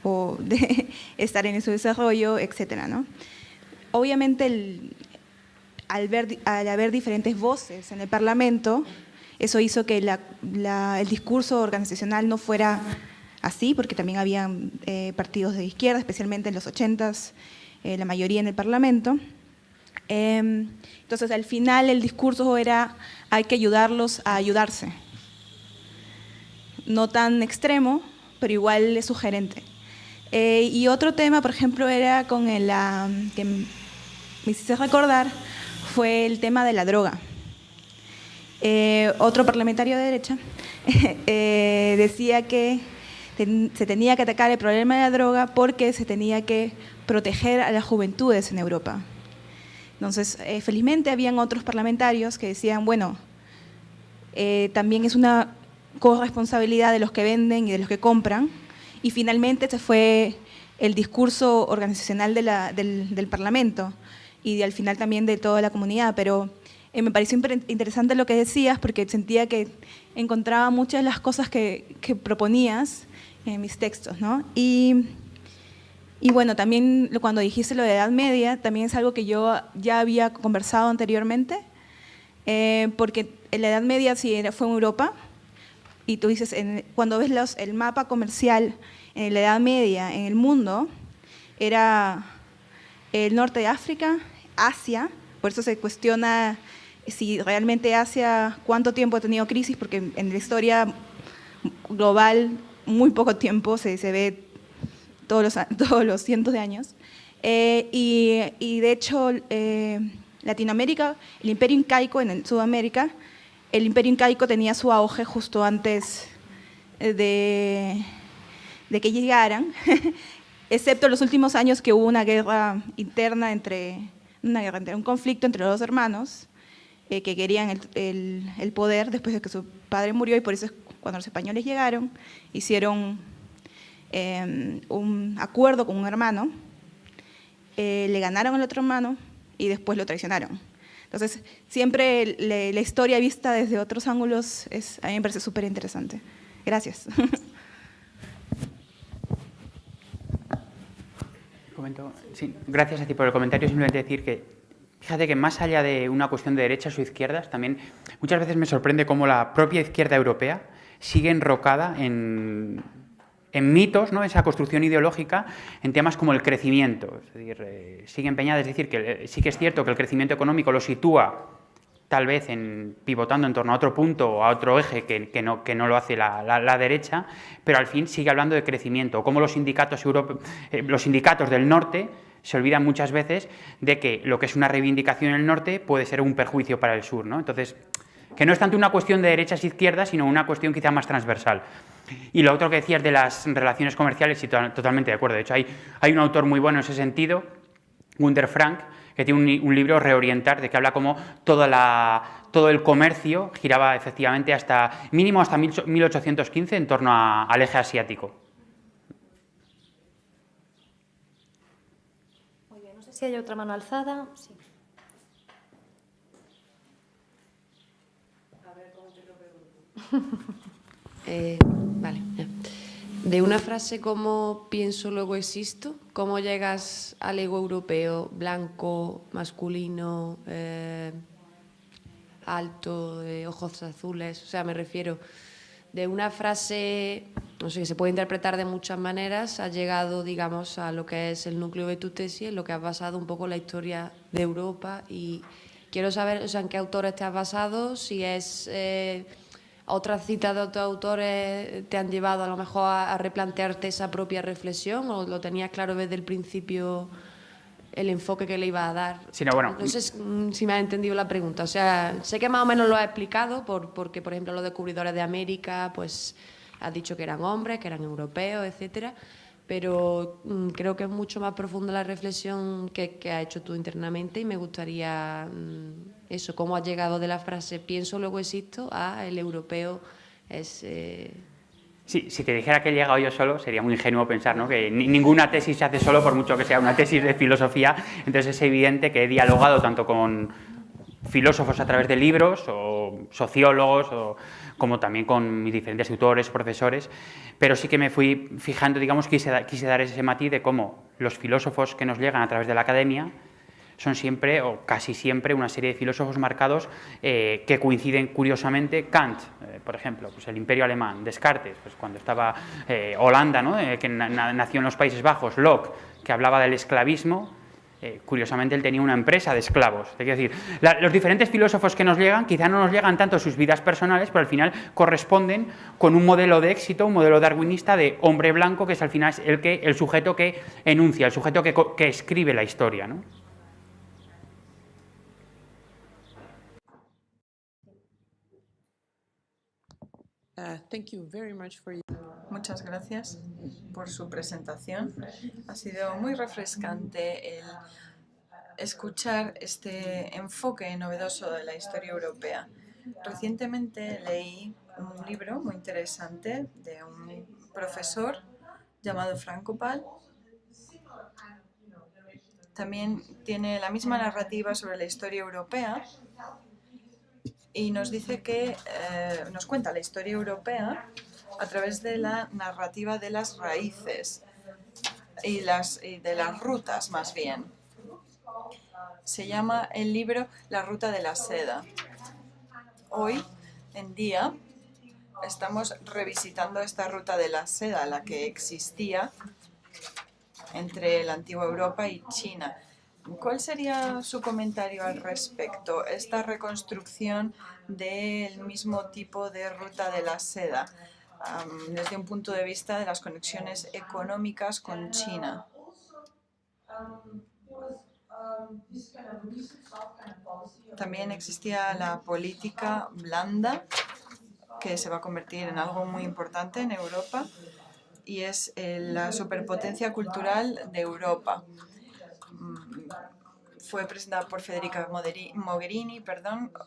o de estar en su desarrollo, etcétera, ¿no? Obviamente, al haber diferentes voces en el Parlamento, eso hizo que el discurso organizacional no fuera así, porque también había partidos de izquierda, especialmente en los 80s, la mayoría en el Parlamento. Entonces, al final el discurso era hay que ayudarlos a ayudarse. No tan extremo, pero igual es sugerente. Y otro tema, por ejemplo, era con que me hiciste recordar, fue el tema de la droga. Otro parlamentario de derecha decía que se tenía que atacar el problema de la droga porque se tenía que proteger a las juventudes en Europa. Entonces, felizmente habían otros parlamentarios que decían, bueno, también es una corresponsabilidad de los que venden y de los que compran, y finalmente ese fue el discurso organizacional del Parlamento y al final también de toda la comunidad, pero me pareció interesante lo que decías porque sentía que encontraba muchas de las cosas que proponías en mis textos, ¿no? Y bueno, también cuando dijiste lo de Edad Media, también es algo que yo ya había conversado anteriormente, porque en la Edad Media sí fue en Europa, y tú dices, cuando ves el mapa comercial en la Edad Media en el mundo, era el norte de África, Asia, por eso se cuestiona si realmente Asia, cuánto tiempo ha tenido crisis, porque en la historia global muy poco tiempo, se ve todos los cientos de años. Y de hecho, Latinoamérica, el Imperio Incaico en Sudamérica, el Imperio Incaico tenía su auge justo antes de que llegaran, excepto los últimos años que hubo una guerra interna un conflicto entre los dos hermanos que querían el poder después de que su padre murió, y por eso cuando los españoles llegaron, hicieron un acuerdo con un hermano, le ganaron al otro hermano y después lo traicionaron. Entonces, siempre la historia vista desde otros ángulos a mí me parece súper interesante. Gracias. Sí, gracias a ti por el comentario. Simplemente decir que, fíjate que más allá de una cuestión de derechas o izquierdas, también muchas veces me sorprende cómo la propia izquierda europea sigue enrocada en mitos, ¿no? Esa construcción ideológica en temas como el crecimiento. Es decir, sigue empeñada, es decir, que sí que es cierto que el crecimiento económico lo sitúa tal vez pivotando en torno a otro punto o a otro eje que no lo hace la derecha, pero al fin sigue hablando de crecimiento. Como los sindicatos del norte se olvidan muchas veces de que lo que es una reivindicación en el norte puede ser un perjuicio para el sur, ¿no? Entonces, que no es tanto una cuestión de derechas e izquierdas, sino una cuestión quizá más transversal. Y lo otro que decías de las relaciones comerciales, sí, totalmente de acuerdo. De hecho, hay un autor muy bueno en ese sentido, Günter Frank, que tiene un libro, Reorientar, de que habla como todo el comercio giraba efectivamente mínimo hasta 1815 en torno al eje asiático. Muy bien, no sé si hay otra mano alzada. Sí. A ver cómo te lo pregunto. Vale. Ya. De una frase como pienso, luego existo, ¿cómo llegas al ego europeo, blanco, masculino, alto, de ojos azules? O sea, me refiero, de una frase, no sé, que se puede interpretar de muchas maneras, has llegado, digamos, a lo que es el núcleo de tu tesis, en lo que has basado un poco la historia de Europa, y quiero saber, o sea, en qué autores te has basado, si es... ¿Otras citas de otros autores te han llevado a lo mejor a replantearte esa propia reflexión o lo tenías claro desde el principio el enfoque que le iba a dar? Sí, no, bueno. No sé si me has entendido la pregunta. O sea, sé que más o menos lo has explicado porque, por ejemplo, los descubridores de América, pues has dicho que eran hombres, que eran europeos, etcétera. Pero creo que es mucho más profunda la reflexión que has hecho tú internamente y me gustaría eso, cómo has llegado de la frase pienso, luego existo, a el europeo es... Sí, si te dijera que he llegado yo solo, sería muy ingenuo pensar, ¿no? Que ninguna tesis se hace solo, por mucho que sea una tesis de filosofía. Entonces es evidente que he dialogado tanto con filósofos a través de libros, o sociólogos, como también con mis diferentes tutores, profesores, pero sí que me fui fijando, digamos, quise dar ese matiz de cómo los filósofos que nos llegan a través de la academia son siempre, o casi siempre, una serie de filósofos marcados que coinciden curiosamente. Kant, por ejemplo, pues el Imperio Alemán; Descartes, pues cuando estaba Holanda, ¿no? Que nació en los Países Bajos; Locke, que hablaba del esclavismo. Curiosamente, él tenía una empresa de esclavos. Es decir, los diferentes filósofos que nos llegan, quizá no nos llegan tanto sus vidas personales, pero al final corresponden con un modelo de éxito, un modelo darwinista de hombre blanco, que es al final el sujeto que enuncia, el sujeto que escribe la historia, ¿no? Muchas gracias por su presentación. Ha sido muy refrescante el escuchar este enfoque novedoso de la historia europea. Recientemente leí un libro muy interesante de un profesor llamado Frank Opal. También tiene la misma narrativa sobre la historia europea y nos dice que nos cuenta la historia europea a través de la narrativa de las raíces y de las rutas, más bien. Se llama el libro La ruta de la seda. Hoy en día estamos revisitando esta ruta de la seda, la que existía entre la antigua Europa y China. ¿Cuál sería su comentario al respecto? Esta reconstrucción del mismo tipo de ruta de la seda, desde un punto de vista de las conexiones económicas con China. También existía la política blanda, que se va a convertir en algo muy importante en Europa, y es la superpotencia cultural de Europa. Fue presentada por Federica Mogherini,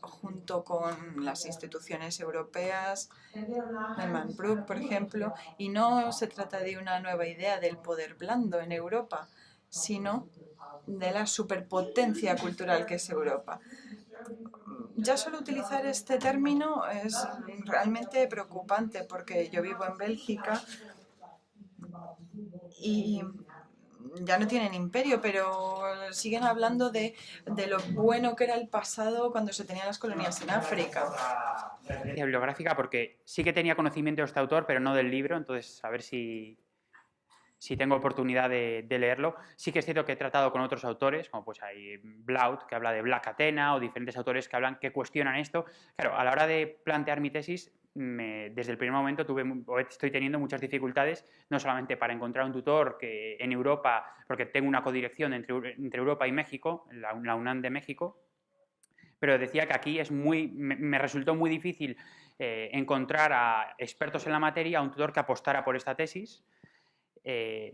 junto con las instituciones europeas, Herman Brook, por ejemplo, y no se trata de una nueva idea del poder blando en Europa, sino de la superpotencia cultural que es Europa. ya solo utilizar este término es realmente preocupante porque yo vivo en Bélgica y ya no tienen imperio, pero siguen hablando de lo bueno que era el pasado cuando se tenían las colonias en África. Bibliográfica, porque sí que tenía conocimiento de este autor, pero no del libro, entonces a ver si tengo oportunidad de leerlo. Sí que es cierto que he tratado con otros autores, como pues hay Blaut, que habla de Black Athena, o diferentes autores que cuestionan esto. Claro, a la hora de plantear mi tesis, desde el primer momento estoy teniendo muchas dificultades, no solamente para encontrar un tutor que en Europa, porque tengo una codirección entre Europa y México, la UNAM de México, pero decía que aquí me resultó muy difícil encontrar a expertos en la materia, a un tutor que apostara por esta tesis.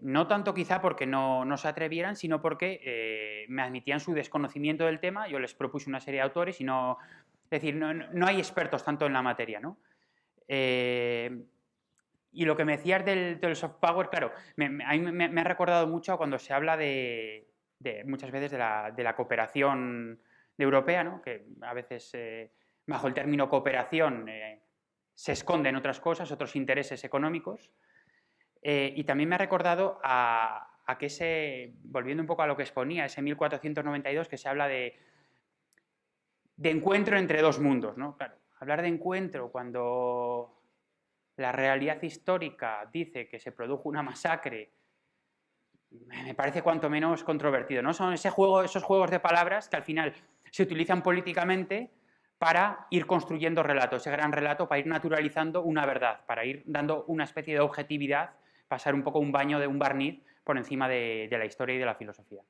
No tanto quizá porque no se atrevieran, sino porque me admitían su desconocimiento del tema. Yo les propuse una serie de autores y no hay expertos tanto en la materia, ¿no? Y lo que me decías del soft power, claro, a mí me ha recordado mucho cuando se habla muchas veces de la cooperación europea, ¿no? Que a veces bajo el término cooperación se esconden otras cosas, otros intereses económicos. Y también me ha recordado a que volviendo un poco a lo que exponía, ese 1492, que se habla de encuentro entre dos mundos, ¿no? Claro, hablar de encuentro cuando la realidad histórica dice que se produjo una masacre, me parece cuanto menos controvertido, ¿no? Son esos juegos de palabras que al final se utilizan políticamente para ir construyendo relatos, ese gran relato, para ir naturalizando una verdad, para ir dando una especie de objetividad, pasar un poco un baño de un barniz por encima de la historia y de la filosofía.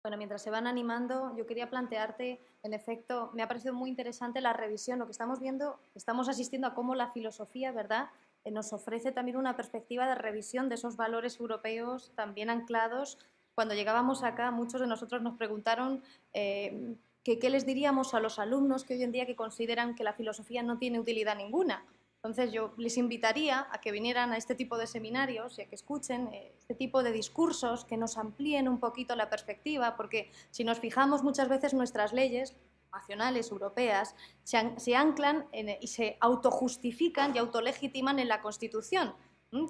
Bueno, mientras se van animando, yo quería plantearte, en efecto, me ha parecido muy interesante la revisión, lo que estamos viendo, estamos asistiendo a cómo la filosofía, ¿verdad?, nos ofrece también una perspectiva de revisión de esos valores europeos también anclados. Cuando llegábamos acá, muchos de nosotros nos preguntaron qué les diríamos a los alumnos que hoy en día que consideran que la filosofía no tiene utilidad ninguna. Entonces yo les invitaría a que vinieran a este tipo de seminarios y a que escuchen este tipo de discursos, que nos amplíen un poquito la perspectiva, porque si nos fijamos muchas veces nuestras leyes nacionales, europeas, se anclan y se autojustifican y autolegitiman en la Constitución.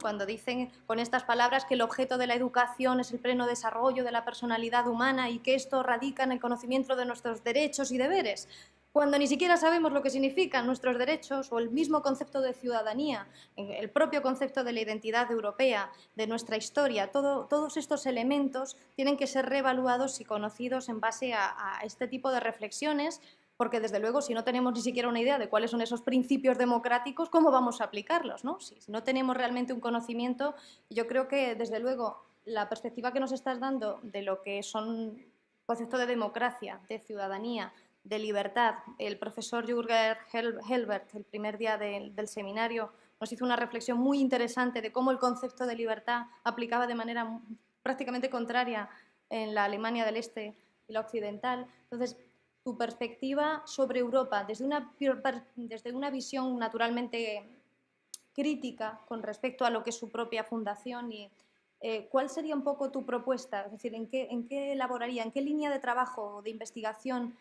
Cuando dicen con estas palabras que el objeto de la educación es el pleno desarrollo de la personalidad humana y que esto radica en el conocimiento de nuestros derechos y deberes, cuando ni siquiera sabemos lo que significan nuestros derechos o el mismo concepto de ciudadanía, el propio concepto de la identidad europea, de nuestra historia, todos estos elementos tienen que ser reevaluados y conocidos en base a este tipo de reflexiones, porque desde luego si no tenemos ni siquiera una idea de cuáles son esos principios democráticos, ¿cómo vamos a aplicarlos, ¿no? Si no tenemos realmente un conocimiento, yo creo que desde luego la perspectiva que nos estás dando de lo que son conceptos de democracia, de ciudadanía, de libertad. El profesor Jürgen Helbert, el primer día del seminario, nos hizo una reflexión muy interesante de cómo el concepto de libertad aplicaba de manera prácticamente contraria en la Alemania del Este y la occidental. Entonces, tu perspectiva sobre Europa, desde una visión naturalmente crítica con respecto a lo que es su propia fundación y ¿cuál sería un poco tu propuesta? Es decir, ¿en qué elaboraría, en qué línea de trabajo o de investigación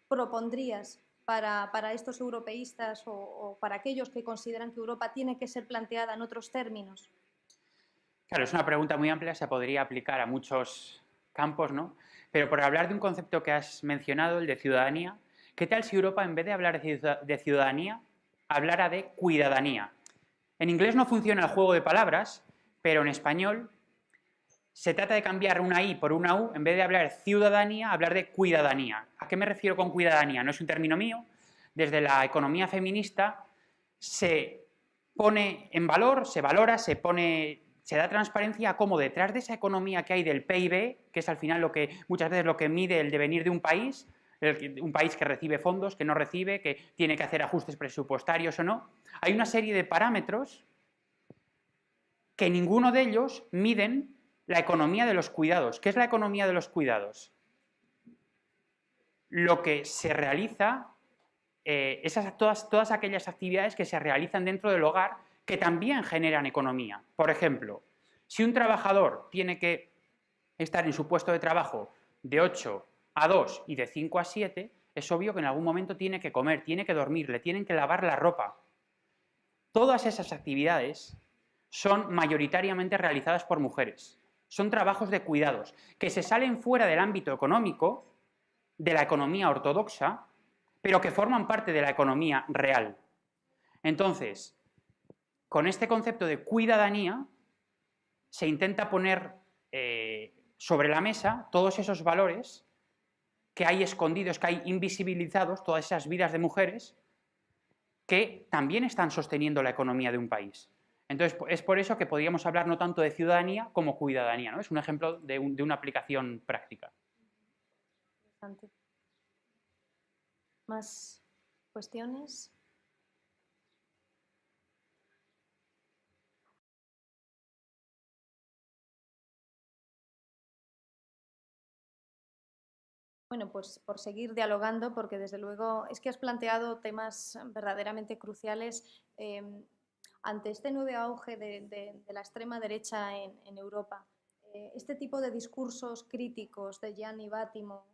propondrías para estos europeístas o para aquellos que consideran que Europa tiene que ser planteada en otros términos? Claro, es una pregunta muy amplia, se podría aplicar a muchos campos, ¿no? Pero por hablar de un concepto que has mencionado, el de ciudadanía, ¿qué tal si Europa, en vez de hablar de ciudadanía, hablara de cuidadanía? En inglés no funciona el juego de palabras, pero en español se trata de cambiar una I por una U, en vez de hablar de ciudadanía, hablar de cuidadanía. ¿A qué me refiero con cuidadanía? No es un término mío. Desde la economía feminista se pone en valor, se valora, se da transparencia a cómo detrás de esa economía que hay del PIB, que es al final muchas veces lo que mide el devenir de un país que recibe fondos, que no recibe, que tiene que hacer ajustes presupuestarios o no, hay una serie de parámetros que ninguno de ellos miden la economía de los cuidados. ¿Qué es la economía de los cuidados? Lo que se realiza, todas aquellas actividades que se realizan dentro del hogar que también generan economía. Por ejemplo, Si un trabajador tiene que estar en su puesto de trabajo de 8 a 2 y de 5 a 7, es obvio que en algún momento tiene que comer, tiene que dormir, le tienen que lavar la ropa. Todas esas actividades son mayoritariamente realizadas por mujeres. Son trabajos de cuidados que se salen fuera del ámbito económico, de la economía ortodoxa, pero que forman parte de la economía real. Entonces, con este concepto de cuidadanía, se intenta poner sobre la mesa todos esos valores que hay escondidos, que hay invisibilizados, todas esas vidas de mujeres que también están sosteniendo la economía de un país. Entonces, es por eso que podríamos hablar no tanto de ciudadanía como cuidadanía, ¿no? Es un ejemplo de una aplicación práctica. Interesante. ¿Más cuestiones? Bueno, pues por seguir dialogando, porque desde luego es que has planteado temas verdaderamente cruciales ante este nuevo auge de la extrema derecha en Europa. Este tipo de discursos críticos de Gianni Vattimo,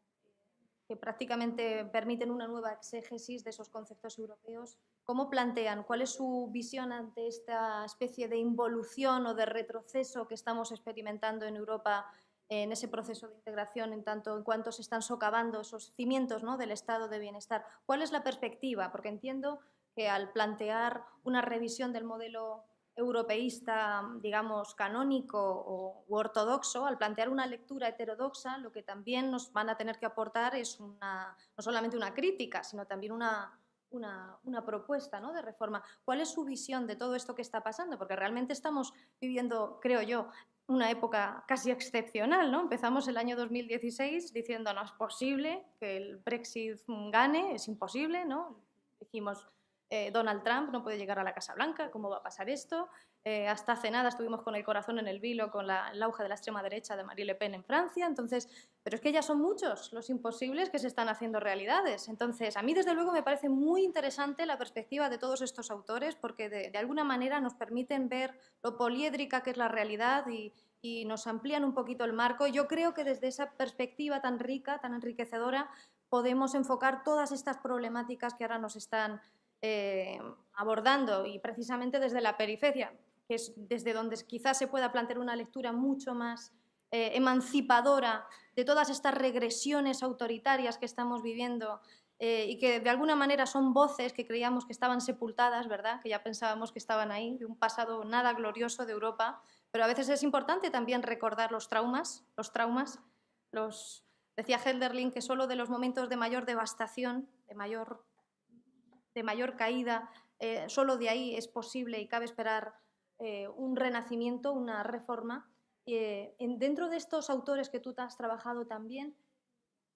que prácticamente permiten una nueva exégesis de esos conceptos europeos, ¿cómo plantean? ¿Cuál es su visión ante esta especie de involución o de retroceso que estamos experimentando en Europa en ese proceso de integración en tanto en cuanto se están socavando esos cimientos, ¿no?, del estado de bienestar? ¿Cuál es la perspectiva? Porque entiendo que al plantear una revisión del modelo europeísta, digamos, canónico u ortodoxo, al plantear una lectura heterodoxa, lo que también nos van a tener que aportar es no solamente una crítica, sino también una propuesta, ¿no?, de reforma. ¿Cuál es su visión de todo esto que está pasando? Porque realmente estamos viviendo, creo yo, una época casi excepcional, ¿no? Empezamos el año 2016 diciendo no es posible que el Brexit gane, es imposible, ¿no? Dijimos Donald Trump no puede llegar a la Casa Blanca, ¿cómo va a pasar esto? Hasta hace nada estuvimos con el corazón en el vilo con el auge de la extrema derecha de Marine Le Pen en Francia, entonces, pero es que ya son muchos los imposibles que se están haciendo realidades. Entonces, a mí desde luego me parece muy interesante la perspectiva de todos estos autores porque de alguna manera nos permiten ver lo poliédrica que es la realidad y nos amplían un poquito el marco. Yo creo que desde esa perspectiva tan rica, tan enriquecedora, podemos enfocar todas estas problemáticas que ahora nos están abordando y precisamente desde la periferia, que es desde donde quizás se pueda plantear una lectura mucho más emancipadora de todas estas regresiones autoritarias que estamos viviendo y que de alguna manera son voces que creíamos que estaban sepultadas, ¿verdad?, que ya pensábamos que estaban ahí, de un pasado nada glorioso de Europa, pero a veces es importante también recordar los traumas. Decía Hölderlin que solo de los momentos de mayor devastación, de mayor caída, solo de ahí es posible y cabe esperar un renacimiento, una reforma. Dentro de estos autores que tú te has trabajado también,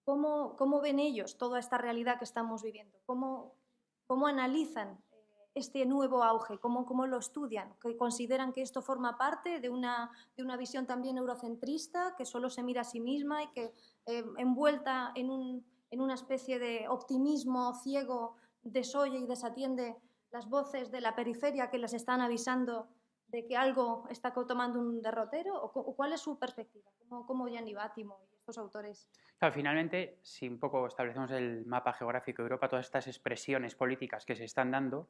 ¿cómo ven ellos toda esta realidad que estamos viviendo? ¿Cómo analizan este nuevo auge? ¿Cómo lo estudian? ¿Que consideran que esto forma parte de una visión también eurocentrista, que solo se mira a sí misma y que envuelta en una especie de optimismo ciego desoye y desatiende las voces de la periferia que les están avisando de que algo está tomando un derrotero? ¿O cuál es su perspectiva? ¿Cómo Gianni Vattimo y estos autores? Claro, finalmente, si un poco establecemos el mapa geográfico de Europa, todas estas expresiones políticas que se están dando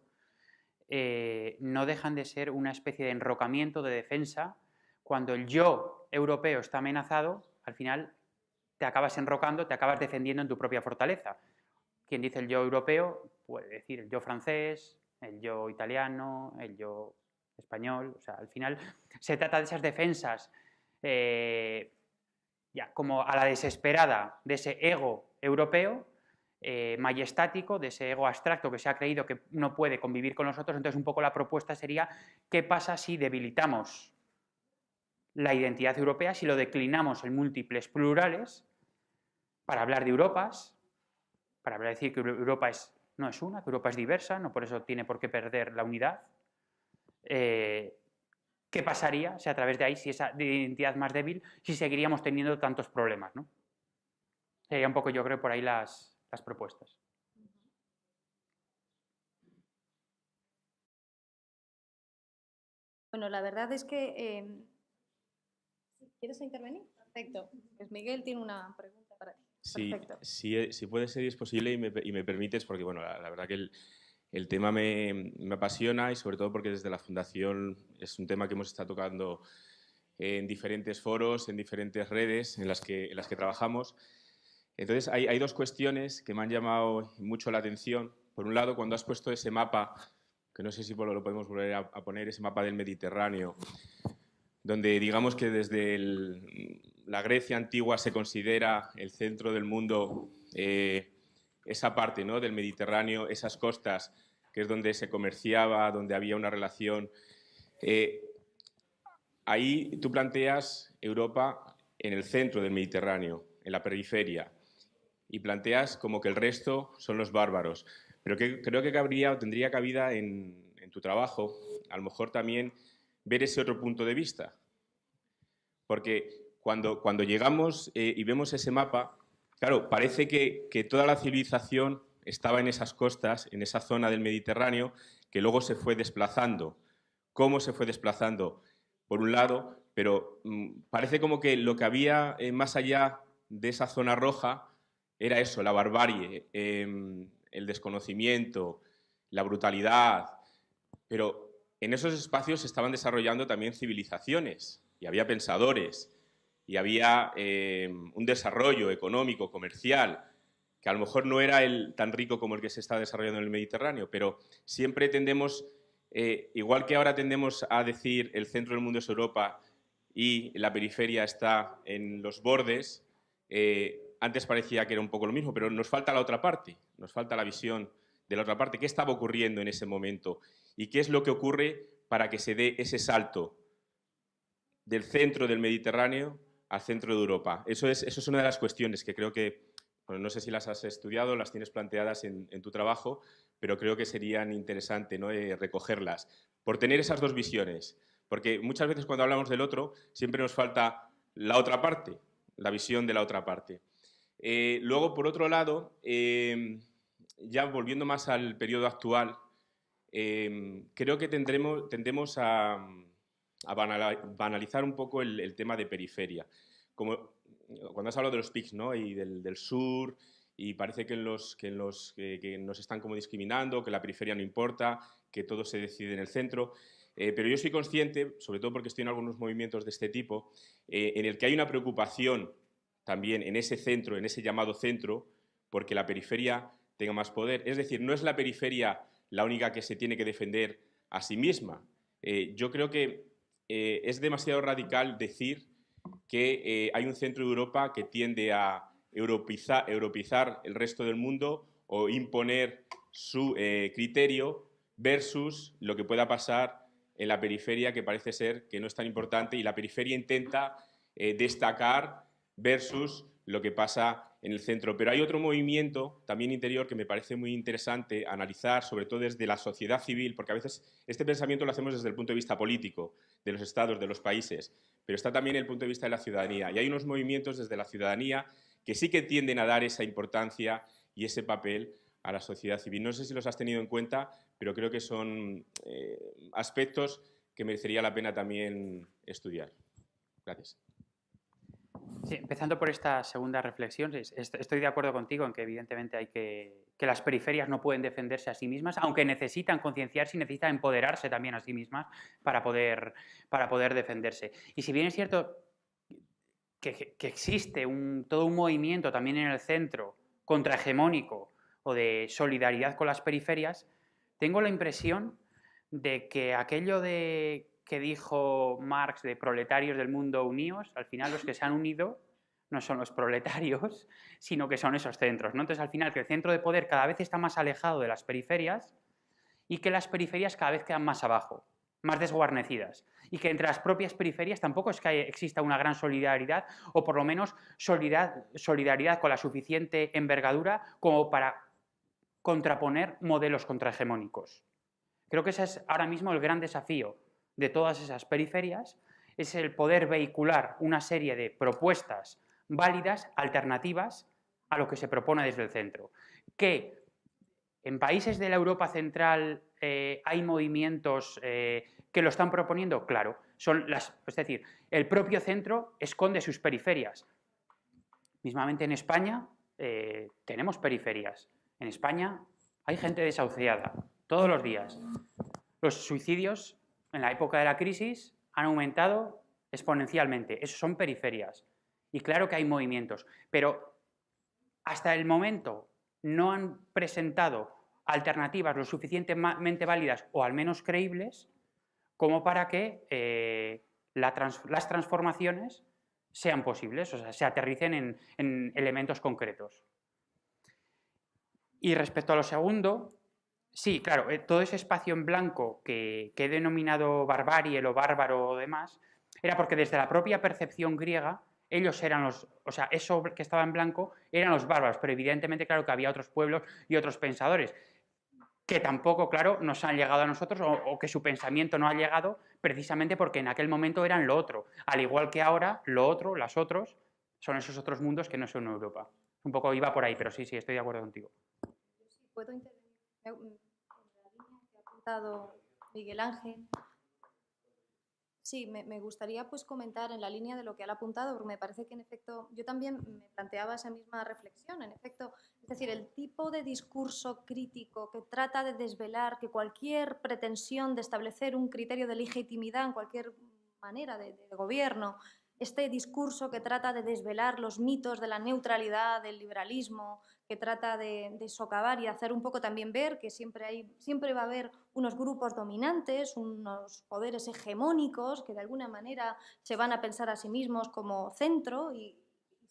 no dejan de ser una especie de enrocamiento, de defensa. Cuando el yo europeo está amenazado, al final te acabas enrocando, te acabas defendiendo en tu propia fortaleza. Quien dice el yo europeo puede decir el yo francés, el yo italiano, el yo español. O sea, al final se trata de esas defensas ya como a la desesperada de ese ego europeo majestático, de ese ego abstracto que se ha creído que no puede convivir con nosotros. Entonces un poco la propuesta sería ¿qué pasa si debilitamos la identidad europea, si lo declinamos en múltiples plurales para hablar de Europas, para decir que Europa no es una, que Europa es diversa, no por eso tiene por qué perder la unidad? ¿Qué pasaría si a través de ahí, si esa identidad más débil, si seguiríamos teniendo tantos problemas, ¿no? Sería un poco, yo creo, por ahí las propuestas. Bueno, la verdad es que ¿Quieres intervenir? Perfecto. Pues Miguel tiene una pregunta para ti. Sí, Perfecto. si puede ser, es posible y me permites, porque bueno, la verdad que el tema me apasiona y sobre todo porque desde la Fundación es un tema que hemos estado tocando en diferentes foros, en diferentes redes en las que trabajamos. Entonces, hay dos cuestiones que me han llamado mucho la atención. Por un lado, cuando has puesto ese mapa, que no sé si lo podemos volver a poner, ese mapa del Mediterráneo, donde digamos que desde la Grecia antigua se considera el centro del mundo, esa parte, ¿no?, del Mediterráneo, esas costas, que es donde se comerciaba, donde había una relación. Ahí tú planteas Europa en el centro del Mediterráneo, en la periferia, y planteas como que el resto son los bárbaros. Pero creo que cabría o tendría cabida en tu trabajo, a lo mejor también ver ese otro punto de vista. Porque cuando llegamos y vemos ese mapa, claro, parece que toda la civilización estaba en esas costas, en esa zona del Mediterráneo, que luego se fue desplazando. ¿Cómo se fue desplazando? Por un lado, pero parece como que lo que había más allá de esa zona roja era eso, la barbarie, el desconocimiento, la brutalidad. Pero en esos espacios se estaban desarrollando también civilizaciones y había pensadores y había un desarrollo económico, comercial, que a lo mejor no era tan rico como el que se está desarrollando en el Mediterráneo, pero siempre tendemos, igual que ahora tendemos a decir el centro del mundo es Europa y la periferia está en los bordes, antes parecía que era un poco lo mismo, pero nos falta la otra parte, nos falta la visión de la otra parte. ¿Qué estaba ocurriendo en ese momento? ¿Y qué es lo que ocurre para que se dé ese salto del centro del Mediterráneo al centro de Europa? Eso es una de las cuestiones que creo que, bueno, no sé si las has estudiado, las tienes planteadas en tu trabajo, pero creo que serían interesantes, ¿no?, recogerlas, por tener esas dos visiones. Porque muchas veces cuando hablamos del otro, siempre nos falta la otra parte, la visión de la otra parte. Luego, por otro lado, ya volviendo más al periodo actual, creo que tendemos a banalizar un poco el tema de periferia. Como cuando has hablado de los PICs, ¿no?, y del sur, y parece que nos están como discriminando, que la periferia no importa, que todo se decide en el centro. Pero yo soy consciente, sobre todo porque estoy en algunos movimientos de este tipo, en el que hay una preocupación también en ese centro, en ese llamado centro, porque la periferia tenga más poder. Es decir, no es la periferia la única que se tiene que defender a sí misma. Yo creo que es demasiado radical decir que hay un centro de Europa que tiende a europeizar el resto del mundo o imponer su criterio versus lo que pueda pasar en la periferia, que parece ser que no es tan importante, y la periferia intenta destacar versus lo que pasa en el centro. Pero hay otro movimiento también interior que me parece muy interesante analizar, sobre todo desde la sociedad civil, porque a veces este pensamiento lo hacemos desde el punto de vista político, de los estados, de los países, pero está también el punto de vista de la ciudadanía. Y hay unos movimientos desde la ciudadanía que sí que tienden a dar esa importancia y ese papel a la sociedad civil. No sé si los has tenido en cuenta, pero creo que son aspectos que merecería la pena también estudiar. Gracias. Sí, empezando por esta segunda reflexión, estoy de acuerdo contigo en que evidentemente hay que las periferias no pueden defenderse a sí mismas, aunque necesitan concienciarse y necesitan empoderarse también a sí mismas para poder defenderse. Y si bien es cierto que existe todo un movimiento también en el centro contrahegemónico o de solidaridad con las periferias, tengo la impresión de que aquello que dijo Marx de proletarios del mundo unidos, al final los que se han unido no son los proletarios, sino que son esos centros, ¿no? Entonces, al final, que el centro de poder cada vez está más alejado de las periferias y que las periferias cada vez quedan más abajo, más desguarnecidas, y que entre las propias periferias tampoco es que exista una gran solidaridad, o por lo menos solidaridad con la suficiente envergadura como para contraponer modelos contrahegemónicos. Creo que ese es ahora mismo el gran desafío de todas esas periferias, es el poder vehicular una serie de propuestas válidas, alternativas a lo que se propone desde el centro. Que en países de la Europa central hay movimientos que lo están proponiendo, claro. Es decir, el propio centro esconde sus periferias. Mismamente en España tenemos periferias. En España hay gente desahuciada todos los días. Los suicidios en la época de la crisis han aumentado exponencialmente. Esos son periferias. Y claro que hay movimientos, pero hasta el momento no han presentado alternativas lo suficientemente válidas o al menos creíbles como para que las transformaciones sean posibles, o sea, se aterricen en elementos concretos. Y respecto a lo segundo, sí, claro, todo ese espacio en blanco que he denominado barbarie o bárbaro o demás, era porque desde la propia percepción griega ellos eran los, o sea, eso que estaba en blanco eran los bárbaros, pero evidentemente, claro, que había otros pueblos y otros pensadores que tampoco, claro, nos han llegado a nosotros o que su pensamiento no ha llegado precisamente porque en aquel momento eran lo otro. Al igual que ahora, lo otro, las otros, son esos otros mundos que no son Europa. Un poco iba por ahí, pero sí, estoy de acuerdo contigo. Sí, puedo intervenir. En la línea que ha apuntado Miguel Ángel. Sí, me gustaría pues comentar en la línea de lo que él ha apuntado, porque me parece que en efecto yo también me planteaba esa misma reflexión, en efecto, es decir, el tipo de discurso crítico que trata de desvelar que cualquier pretensión de establecer un criterio de legitimidad en cualquier manera de gobierno, este discurso que trata de desvelar los mitos de la neutralidad, del liberalismo, que trata de socavar y hacer un poco también ver que siempre va a haber unos grupos dominantes, unos poderes hegemónicos que de alguna manera se van a pensar a sí mismos como centro y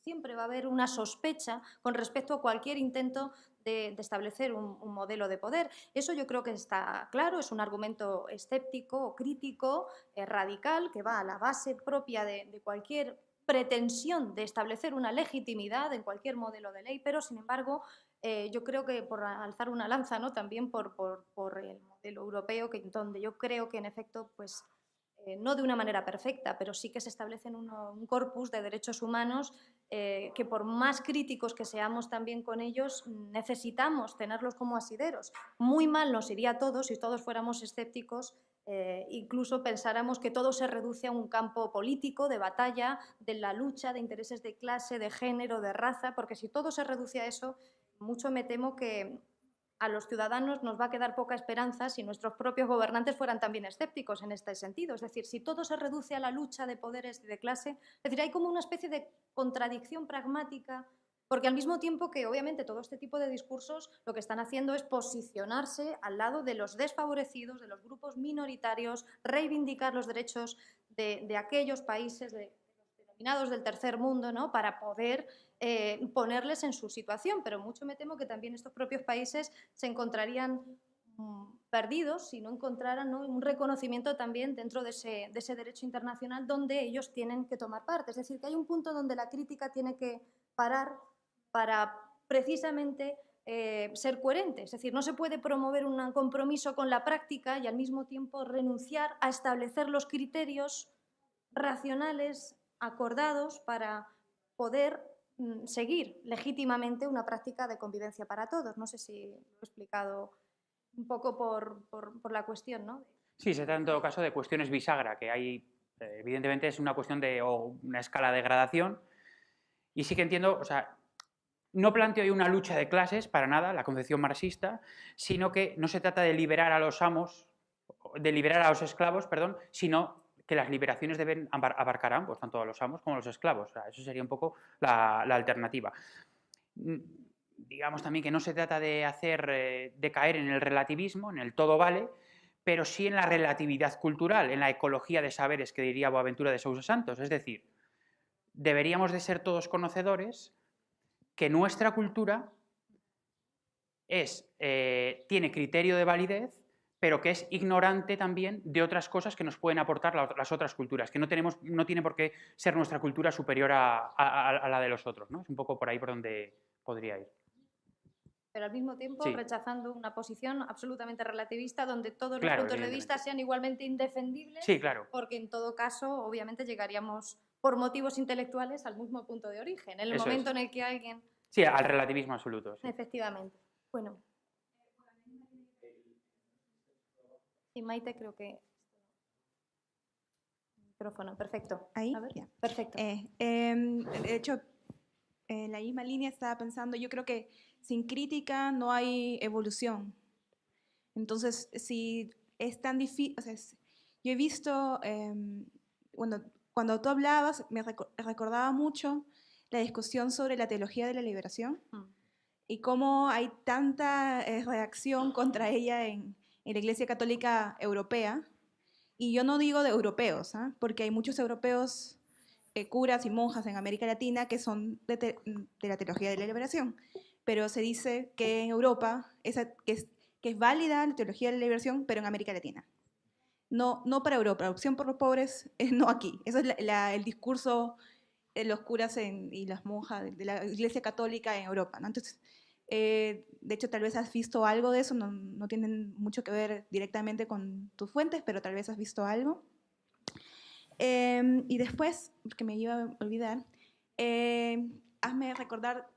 siempre va a haber una sospecha con respecto a cualquier intento de establecer un modelo de poder. Eso yo creo que está claro, es un argumento escéptico o crítico, radical, que va a la base propia de cualquier pretensión de establecer una legitimidad en cualquier modelo de ley, pero sin embargo yo creo que por alzar una lanza, ¿no? También por el modelo europeo, donde yo creo que en efecto pues no de una manera perfecta, pero sí que se establecen un corpus de derechos humanos que por más críticos que seamos también con ellos, necesitamos tenerlos como asideros. Muy mal nos iría a todos si todos fuéramos escépticos, incluso pensáramos que todo se reduce a un campo político, de batalla, de la lucha de intereses de clase, de género, de raza, porque si todo se reduce a eso, mucho me temo que a los ciudadanos nos va a quedar poca esperanza si nuestros propios gobernantes fueran también escépticos en este sentido. Es decir, si todo se reduce a la lucha de poderes y de clase, es decir, hay como una especie de contradicción pragmática, porque al mismo tiempo que obviamente todo este tipo de discursos lo que están haciendo es posicionarse al lado de los desfavorecidos, de los grupos minoritarios, reivindicar los derechos de aquellos países denominados del tercer mundo, ¿no? Para poder ponerles en su situación, pero mucho me temo que también estos propios países se encontrarían perdidos si no encontraran, ¿no? un reconocimiento también dentro de ese derecho internacional donde ellos tienen que tomar parte. Es decir, que hay un punto donde la crítica tiene que parar para precisamente ser coherente. Es decir, no se puede promover un compromiso con la práctica y al mismo tiempo renunciar a establecer los criterios racionales acordados para poder seguir legítimamente una práctica de convivencia para todos. No sé si lo he explicado un poco por la cuestión, ¿no? Sí, se trata en todo caso de cuestiones bisagra, que hay, evidentemente es una cuestión de o una escala de gradación, y sí que entiendo, o sea, no planteo yo una lucha de clases, para nada, la concepción marxista, sino que no se trata de liberar a los amos, de liberar a los esclavos, perdón, sino que las liberaciones deben abarcar a ambos, tanto a los amos como a los esclavos. O sea, eso sería un poco la alternativa. Digamos también que no se trata de caer en el relativismo, en el todo vale, pero sí en la relatividad cultural, en la ecología de saberes que diría Boaventura de Sousa Santos. Es decir, deberíamos de ser todos conocedores que nuestra cultura tiene criterio de validez, pero que es ignorante también de otras cosas que nos pueden aportar las otras culturas, que no tiene por qué ser nuestra cultura superior a la de los otros, ¿no? Es un poco por ahí por donde podría ir. Pero al mismo tiempo sí. Rechazando una posición absolutamente relativista donde todos los puntos de vista sean igualmente indefendibles, sí, claro. Porque en todo caso obviamente llegaríamos por motivos intelectuales al mismo punto de origen, en el momento en el que alguien... Sí, al relativismo absoluto. Sí. Efectivamente. Bueno. Y Maite creo que... Micrófono, perfecto. Ahí, A ver, ya. perfecto. De hecho, en la misma línea estaba pensando, yo creo que sin crítica no hay evolución. Entonces, si es tan difícil, o sea, yo he visto, bueno, cuando tú hablabas, me recordaba mucho la discusión sobre la teología de la liberación y cómo hay tanta reacción contra ella en la Iglesia Católica Europea. Y yo no digo de europeos, ¿eh? Porque hay muchos europeos, curas y monjas en América Latina que son de la teología de la liberación. Pero se dice que en Europa que es válida la teología de la liberación, pero en América Latina. No para Europa, la opción por los pobres no aquí. Eso es el discurso de los curas y las monjas de la Iglesia Católica en Europa, ¿no? Entonces, de hecho, tal vez has visto algo de eso, no tienen mucho que ver directamente con tus fuentes, pero tal vez has visto algo. Y después, porque me iba a olvidar, hazme recordar,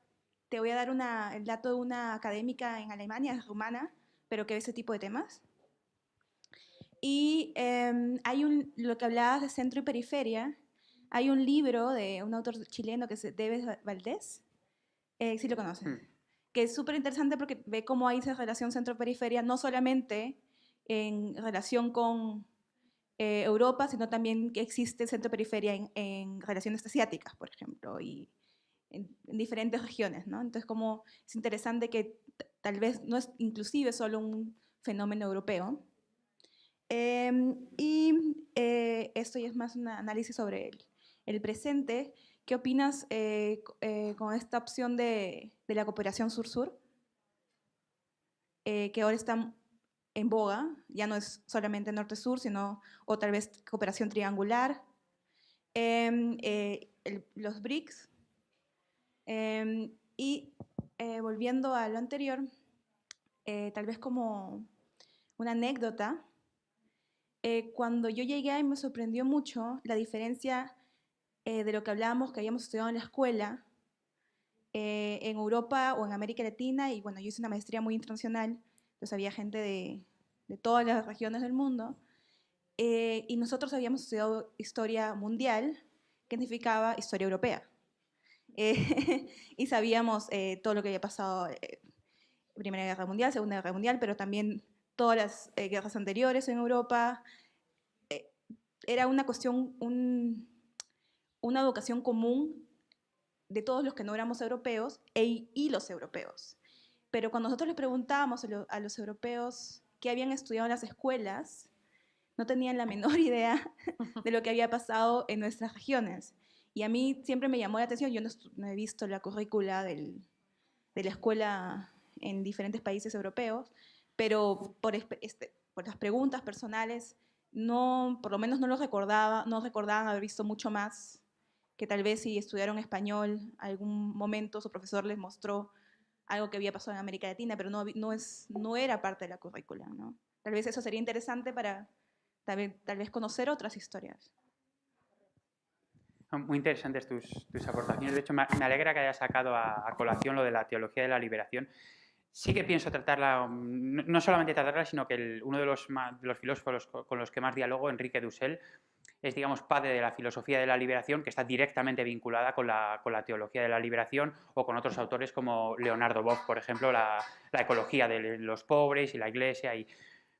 te voy a dar el dato de una académica en Alemania, es rumana, pero que ve ese tipo de temas. Y hay lo que hablabas de centro y periferia, hay un libro de un autor chileno que es Debes Valdés, sí lo conocen, que es súper interesante porque ve cómo hay esa relación centro-periferia, no solamente en relación con Europa, sino también que existe centro-periferia en relaciones asiáticas, por ejemplo, y en diferentes regiones, ¿no? Entonces, como es interesante que tal vez no es inclusive solo un fenómeno europeo. Esto ya es más un análisis sobre el presente. ¿Qué opinas con esta opción de la cooperación sur-sur? Que ahora está en boga, ya no es solamente norte-sur, sino o tal vez cooperación triangular. Los BRICS. Volviendo a lo anterior, tal vez como una anécdota, cuando yo llegué me sorprendió mucho la diferencia de lo que hablábamos, que habíamos estudiado en la escuela, en Europa o en América Latina, y bueno, yo hice una maestría muy internacional, entonces había gente de todas las regiones del mundo, y nosotros habíamos estudiado historia mundial, que significaba historia europea. Y sabíamos todo lo que había pasado, Primera Guerra Mundial, Segunda Guerra Mundial, pero también todas las guerras anteriores en Europa. Era una cuestión, una educación común de todos los que no éramos europeos y los europeos. Pero cuando nosotros les preguntábamos a los europeos qué habían estudiado en las escuelas, no tenían la menor idea de lo que había pasado en nuestras regiones. Y a mí siempre me llamó la atención, yo no he visto la currícula de la escuela en diferentes países europeos, pero por las preguntas personales, por lo menos no recordaban haber visto mucho más, que tal vez si estudiaron español, algún momento su profesor les mostró algo que había pasado en América Latina, pero no era parte de la currícula, ¿no? Tal vez eso sería interesante para tal vez conocer otras historias. Muy interesantes tus aportaciones. De hecho, me alegra que hayas sacado a colación lo de la teología de la liberación. Sí que pienso tratarla, no solamente tratarla, sino que uno de los filósofos con los que más dialogo, Enrique Dussel, es, digamos, padre de la filosofía de la liberación, que está directamente vinculada con la teología de la liberación, o con otros autores como Leonardo Boff, por ejemplo, la ecología de los pobres y la Iglesia. Y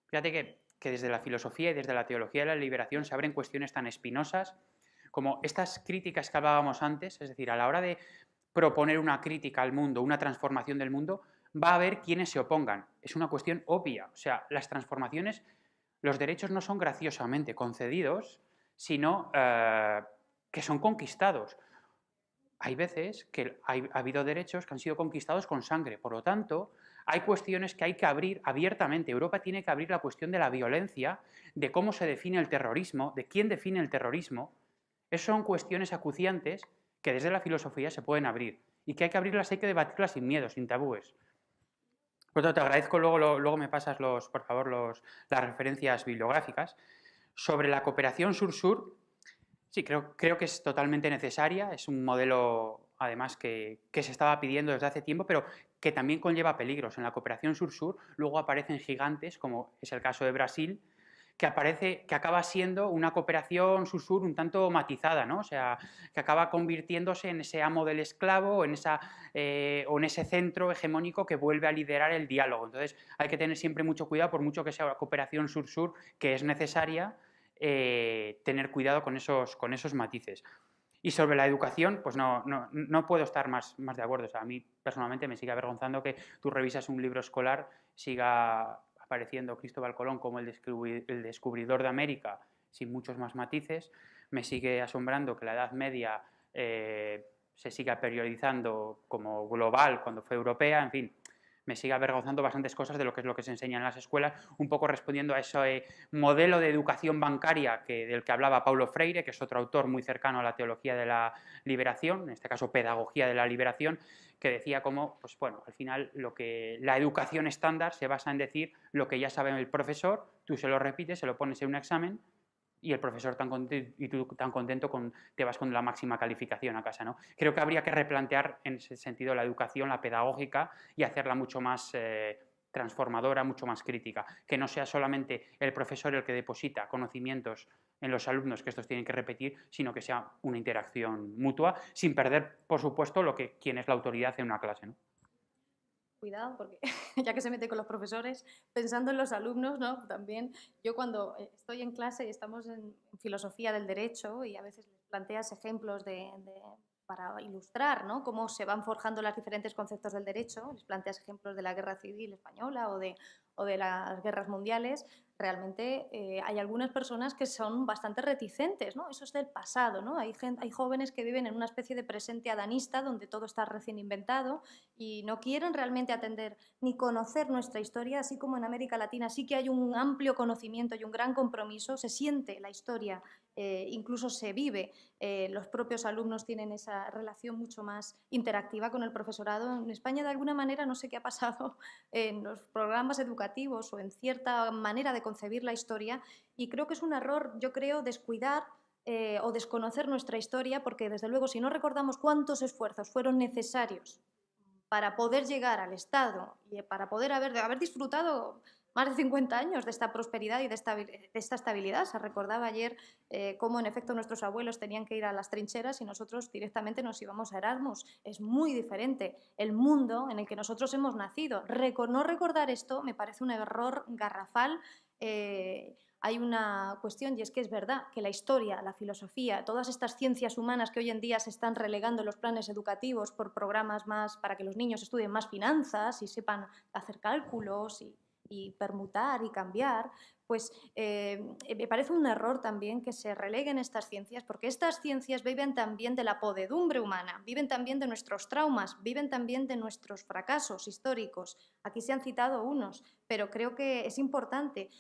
fíjate que desde la filosofía y desde la teología de la liberación se abren cuestiones tan espinosas como estas críticas que hablábamos antes, es decir, a la hora de proponer una crítica al mundo, una transformación del mundo, va a haber quienes se opongan. Es una cuestión obvia. O sea, las transformaciones, los derechos no son graciosamente concedidos, sino que son conquistados. Hay veces que ha habido derechos que han sido conquistados con sangre. Por lo tanto, hay cuestiones que hay que abrir abiertamente. Europa tiene que abrir la cuestión de la violencia, de cómo se define el terrorismo, de quién define el terrorismo. Esas son cuestiones acuciantes que desde la filosofía se pueden abrir y que hay que abrirlas, hay que debatirlas sin miedo, sin tabúes. Por lo tanto, te agradezco, luego me pasas, por favor, las referencias bibliográficas. Sobre la cooperación sur-sur, sí, creo que es totalmente necesaria, es un modelo, además, que se estaba pidiendo desde hace tiempo, pero que también conlleva peligros. En la cooperación sur-sur luego aparecen gigantes, como es el caso de Brasil, que acaba siendo una cooperación sur-sur un tanto matizada, ¿no? O sea, que acaba convirtiéndose en ese amo del esclavo o en ese centro hegemónico que vuelve a liderar el diálogo. Entonces, hay que tener siempre mucho cuidado, por mucho que sea una cooperación sur-sur, que es necesaria, tener cuidado con esos matices. Y sobre la educación, pues no puedo estar más de acuerdo. O sea, a mí personalmente me sigue avergonzando que tú revisas un libro escolar, siga apareciendo Cristóbal Colón como el descubridor de América, sin muchos más matices. Me sigue asombrando que la Edad Media se siga periodizando como global cuando fue europea. En fin, me sigue avergonzando bastantes cosas de lo que se enseña en las escuelas, un poco respondiendo a ese modelo de educación bancaria del que hablaba Paulo Freire, que es otro autor muy cercano a la teología de la liberación, en este caso pedagogía de la liberación, que decía cómo, pues bueno, al final la educación estándar se basa en decir lo que ya sabe el profesor, tú se lo repites, se lo pones en un examen, y el profesor tan contento y tú tan contento te vas con la máxima calificación a casa, ¿no? Creo que habría que replantear en ese sentido la educación, la pedagógica, y hacerla mucho más transformadora, mucho más crítica, que no sea solamente el profesor el que deposita conocimientos en los alumnos que estos tienen que repetir, sino que sea una interacción mutua, sin perder, por supuesto, quién es la autoridad en una clase, ¿no? Cuidado, porque ya que se mete con los profesores, pensando en los alumnos, ¿no? También yo cuando estoy en clase y estamos en filosofía del derecho y a veces les planteas ejemplos para ilustrar, ¿no? Cómo se van forjando los diferentes conceptos del derecho, les planteas ejemplos de la Guerra Civil Española o de las guerras mundiales, realmente hay algunas personas que son bastante reticentes, ¿no? Eso es del pasado, ¿no? Hay jóvenes que viven en una especie de presente adanista donde todo está recién inventado y no quieren realmente atender ni conocer nuestra historia, así como en América Latina sí que hay un amplio conocimiento y un gran compromiso, se siente la historia, incluso se vive, los propios alumnos tienen esa relación mucho más interactiva con el profesorado. En España, de alguna manera, no sé qué ha pasado en los programas educativos o en cierta manera de concebir la historia, y creo que es un error, yo creo, descuidar o desconocer nuestra historia, porque desde luego si no recordamos cuántos esfuerzos fueron necesarios para poder llegar al Estado y para poder haber disfrutado más de 50 años de esta prosperidad y de esta estabilidad. Se recordaba ayer cómo en efecto nuestros abuelos tenían que ir a las trincheras y nosotros directamente nos íbamos a Erasmus. Es muy diferente el mundo en el que nosotros hemos nacido. No recordar esto me parece un error garrafal. Hay una cuestión, y es que es verdad que la historia, la filosofía, todas estas ciencias humanas que hoy en día se están relegando en los planes educativos por programas más para que los niños estudien más finanzas y sepan hacer cálculos y permutar y cambiar, pues me parece un error también que se releguen estas ciencias, porque estas ciencias viven también de la podedumbre humana, viven también de nuestros traumas, viven también de nuestros fracasos históricos. Aquí se han citado unos, pero creo que es importante.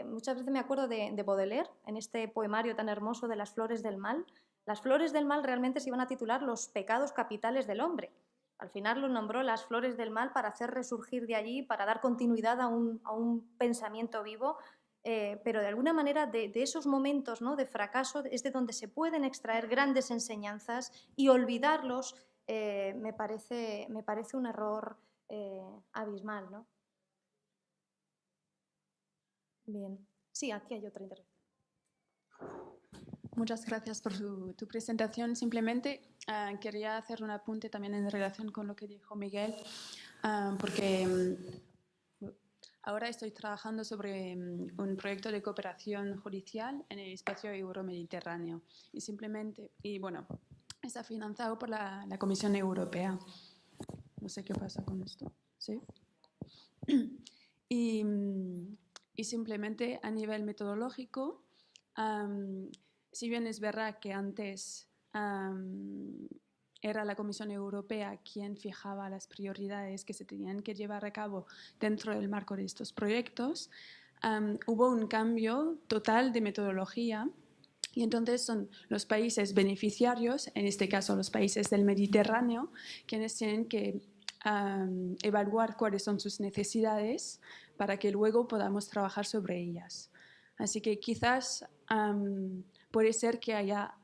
Muchas veces me acuerdo de Baudelaire, en este poemario tan hermoso de Las flores del mal. Las flores del mal realmente se iban a titular Los pecados capitales del hombre. Al final lo nombró Las flores del mal para hacer resurgir de allí, para dar continuidad a un pensamiento vivo, pero de alguna manera de esos momentos, ¿no?, de fracaso es de donde se pueden extraer grandes enseñanzas, y olvidarlos me parece un error abismal, ¿no? Bien. Sí, aquí hay otra intervención. Muchas gracias por tu presentación. Simplemente quería hacer un apunte también en relación con lo que dijo Miguel, porque ahora estoy trabajando sobre un proyecto de cooperación judicial en el espacio euromediterráneo y bueno, está financiado por la Comisión Europea. No sé qué pasa con esto. ¿Sí? Y simplemente a nivel metodológico, si bien es verdad que antes era la Comisión Europea quien fijaba las prioridades que se tenían que llevar a cabo dentro del marco de estos proyectos, hubo un cambio total de metodología, y entonces son los países beneficiarios, en este caso los países del Mediterráneo, quienes tienen que evaluar cuáles son sus necesidades para que luego podamos trabajar sobre ellas. Así que quizás puede ser que haya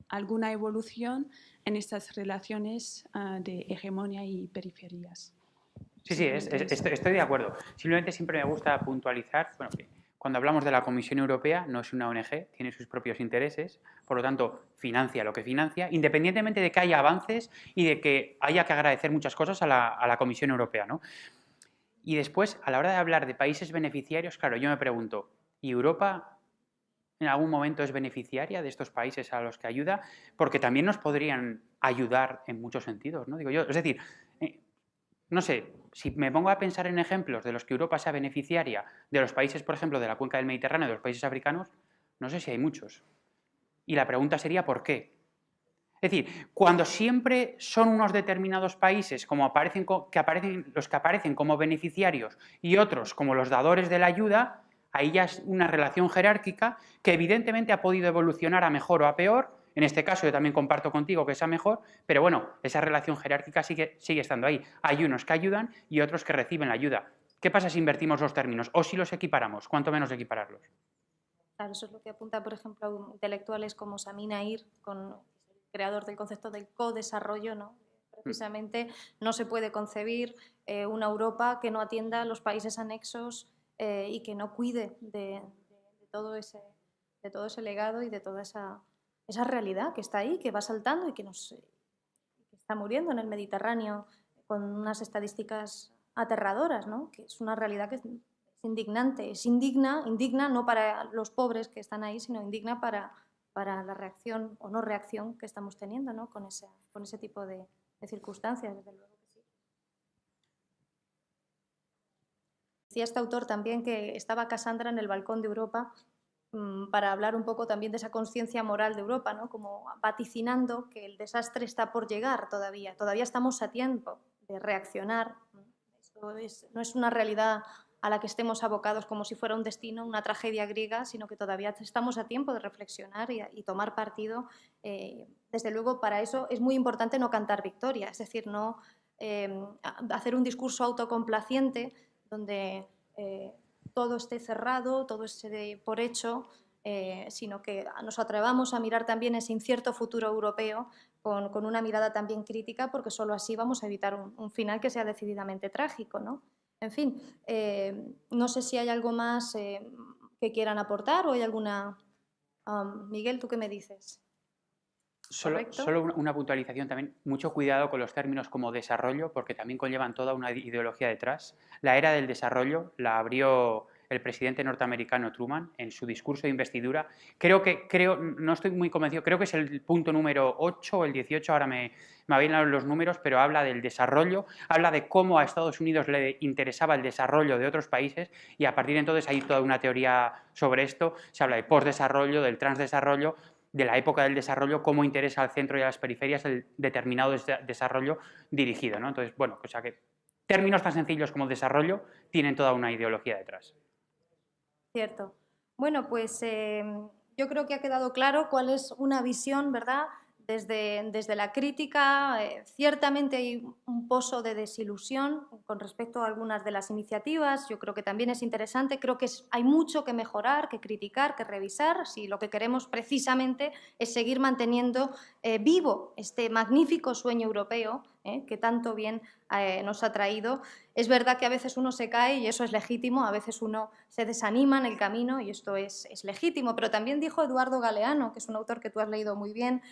alguna evolución en estas relaciones de hegemonía y periferias. Sí, estoy de acuerdo. Simplemente siempre me gusta puntualizar, bueno, que cuando hablamos de la Comisión Europea, no es una ONG, tiene sus propios intereses, por lo tanto, financia lo que financia, independientemente de que haya avances y de que haya que agradecer muchas cosas a la Comisión Europea, ¿no? Y después, a la hora de hablar de países beneficiarios, claro, yo me pregunto, ¿y Europa en algún momento es beneficiaria de estos países a los que ayuda? Porque también nos podrían ayudar en muchos sentidos, ¿no? Digo yo, es decir, no sé, si me pongo a pensar en ejemplos de los que Europa sea beneficiaria, de los países, por ejemplo, de la cuenca del Mediterráneo, de los países africanos, no sé si hay muchos. Y la pregunta sería ¿por qué? Es decir, cuando siempre son unos determinados países como los que aparecen como beneficiarios y otros como los dadores de la ayuda, ahí ya es una relación jerárquica que evidentemente ha podido evolucionar a mejor o a peor. En este caso yo también comparto contigo que es a mejor, pero bueno, esa relación jerárquica sigue estando ahí. Hay unos que ayudan y otros que reciben la ayuda. ¿Qué pasa si invertimos los términos o si los equiparamos? ¿Cuánto menos equipararlos? Claro, eso es lo que apunta, por ejemplo, intelectuales como Sami Nair, el creador del concepto del co-desarrollo, ¿no? Precisamente no se puede concebir una Europa que no atienda a los países anexos y que no cuide de todo ese legado y de toda esa realidad que está ahí, que va saltando y que está muriendo en el Mediterráneo con unas estadísticas aterradoras, ¿no? Que es una realidad que es indignante, es indigna no para los pobres que están ahí, sino indigna para la reacción o no reacción que estamos teniendo, ¿no? con ese tipo de circunstancias, desde luego que sí. Decía este autor también que estaba Cassandra en el balcón de Europa para hablar un poco también de esa conciencia moral de Europa, ¿no? Como vaticinando que el desastre está por llegar todavía estamos a tiempo de reaccionar. Esto no es una realidad a la que estemos abocados como si fuera un destino, una tragedia griega, sino que todavía estamos a tiempo de reflexionar y tomar partido. Desde luego, para eso es muy importante no cantar victoria, es decir, no hacer un discurso autocomplaciente donde todo esté cerrado, todo esté por hecho, sino que nos atrevamos a mirar también ese incierto futuro europeo con una mirada también crítica, porque solo así vamos a evitar un final que sea decididamente trágico, ¿no? En fin, no sé si hay algo más que quieran aportar o hay alguna... Miguel, ¿tú qué me dices? Solo una puntualización también. Mucho cuidado con los términos como desarrollo, porque también conllevan toda una ideología detrás. La era del desarrollo la abrió el presidente norteamericano Truman en su discurso de investidura. No estoy muy convencido, creo que es el punto número 8 o el 18, ahora me habían los números, pero habla del desarrollo, habla de cómo a Estados Unidos le interesaba el desarrollo de otros países y a partir de entonces hay toda una teoría sobre esto. Se habla de postdesarrollo, del transdesarrollo, de la época del desarrollo, cómo interesa al centro y a las periferias el determinado desarrollo dirigido, ¿no? Entonces, bueno, o sea que términos tan sencillos como desarrollo tienen toda una ideología detrás. Cierto. Bueno, pues yo creo que ha quedado claro cuál es una visión, ¿verdad?, desde la crítica. Ciertamente hay un pozo de desilusión con respecto a algunas de las iniciativas. Yo creo que también es interesante. Creo que hay mucho que mejorar, que criticar, que revisar, si lo que queremos precisamente es seguir manteniendo vivo este magnífico sueño europeo que tanto bien nos ha traído. Es verdad que a veces uno se cae y eso es legítimo, a veces uno se desanima en el camino y esto es legítimo, pero también dijo Eduardo Galeano, que es un autor que tú has leído muy bien,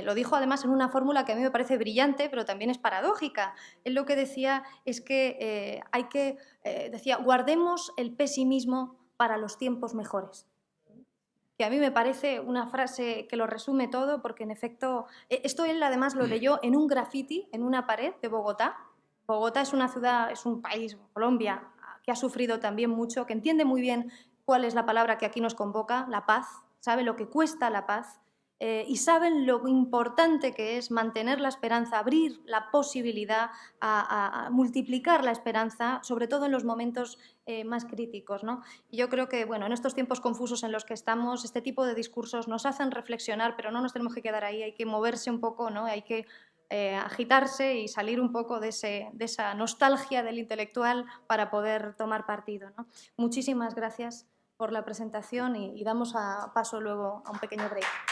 lo dijo además en una fórmula que a mí me parece brillante, pero también es paradójica. Él lo que decía es que decía, guardemos el pesimismo para los tiempos mejores. Que a mí me parece una frase que lo resume todo, porque en efecto, esto él además lo leyó en un graffiti, en una pared de Bogotá. Bogotá es una ciudad, es un país, Colombia, que ha sufrido también mucho, que entiende muy bien cuál es la palabra que aquí nos convoca, la paz, sabe lo que cuesta la paz y saben lo importante que es mantener la esperanza, abrir la posibilidad a multiplicar la esperanza, sobre todo en los momentos más críticos, ¿no? Y yo creo que, bueno, en estos tiempos confusos en los que estamos, este tipo de discursos nos hacen reflexionar, pero no nos tenemos que quedar ahí, hay que moverse un poco, ¿no? Hay que agitarse y salir un poco de esa nostalgia del intelectual para poder tomar partido, ¿no? Muchísimas gracias por la presentación y damos paso luego a un pequeño break.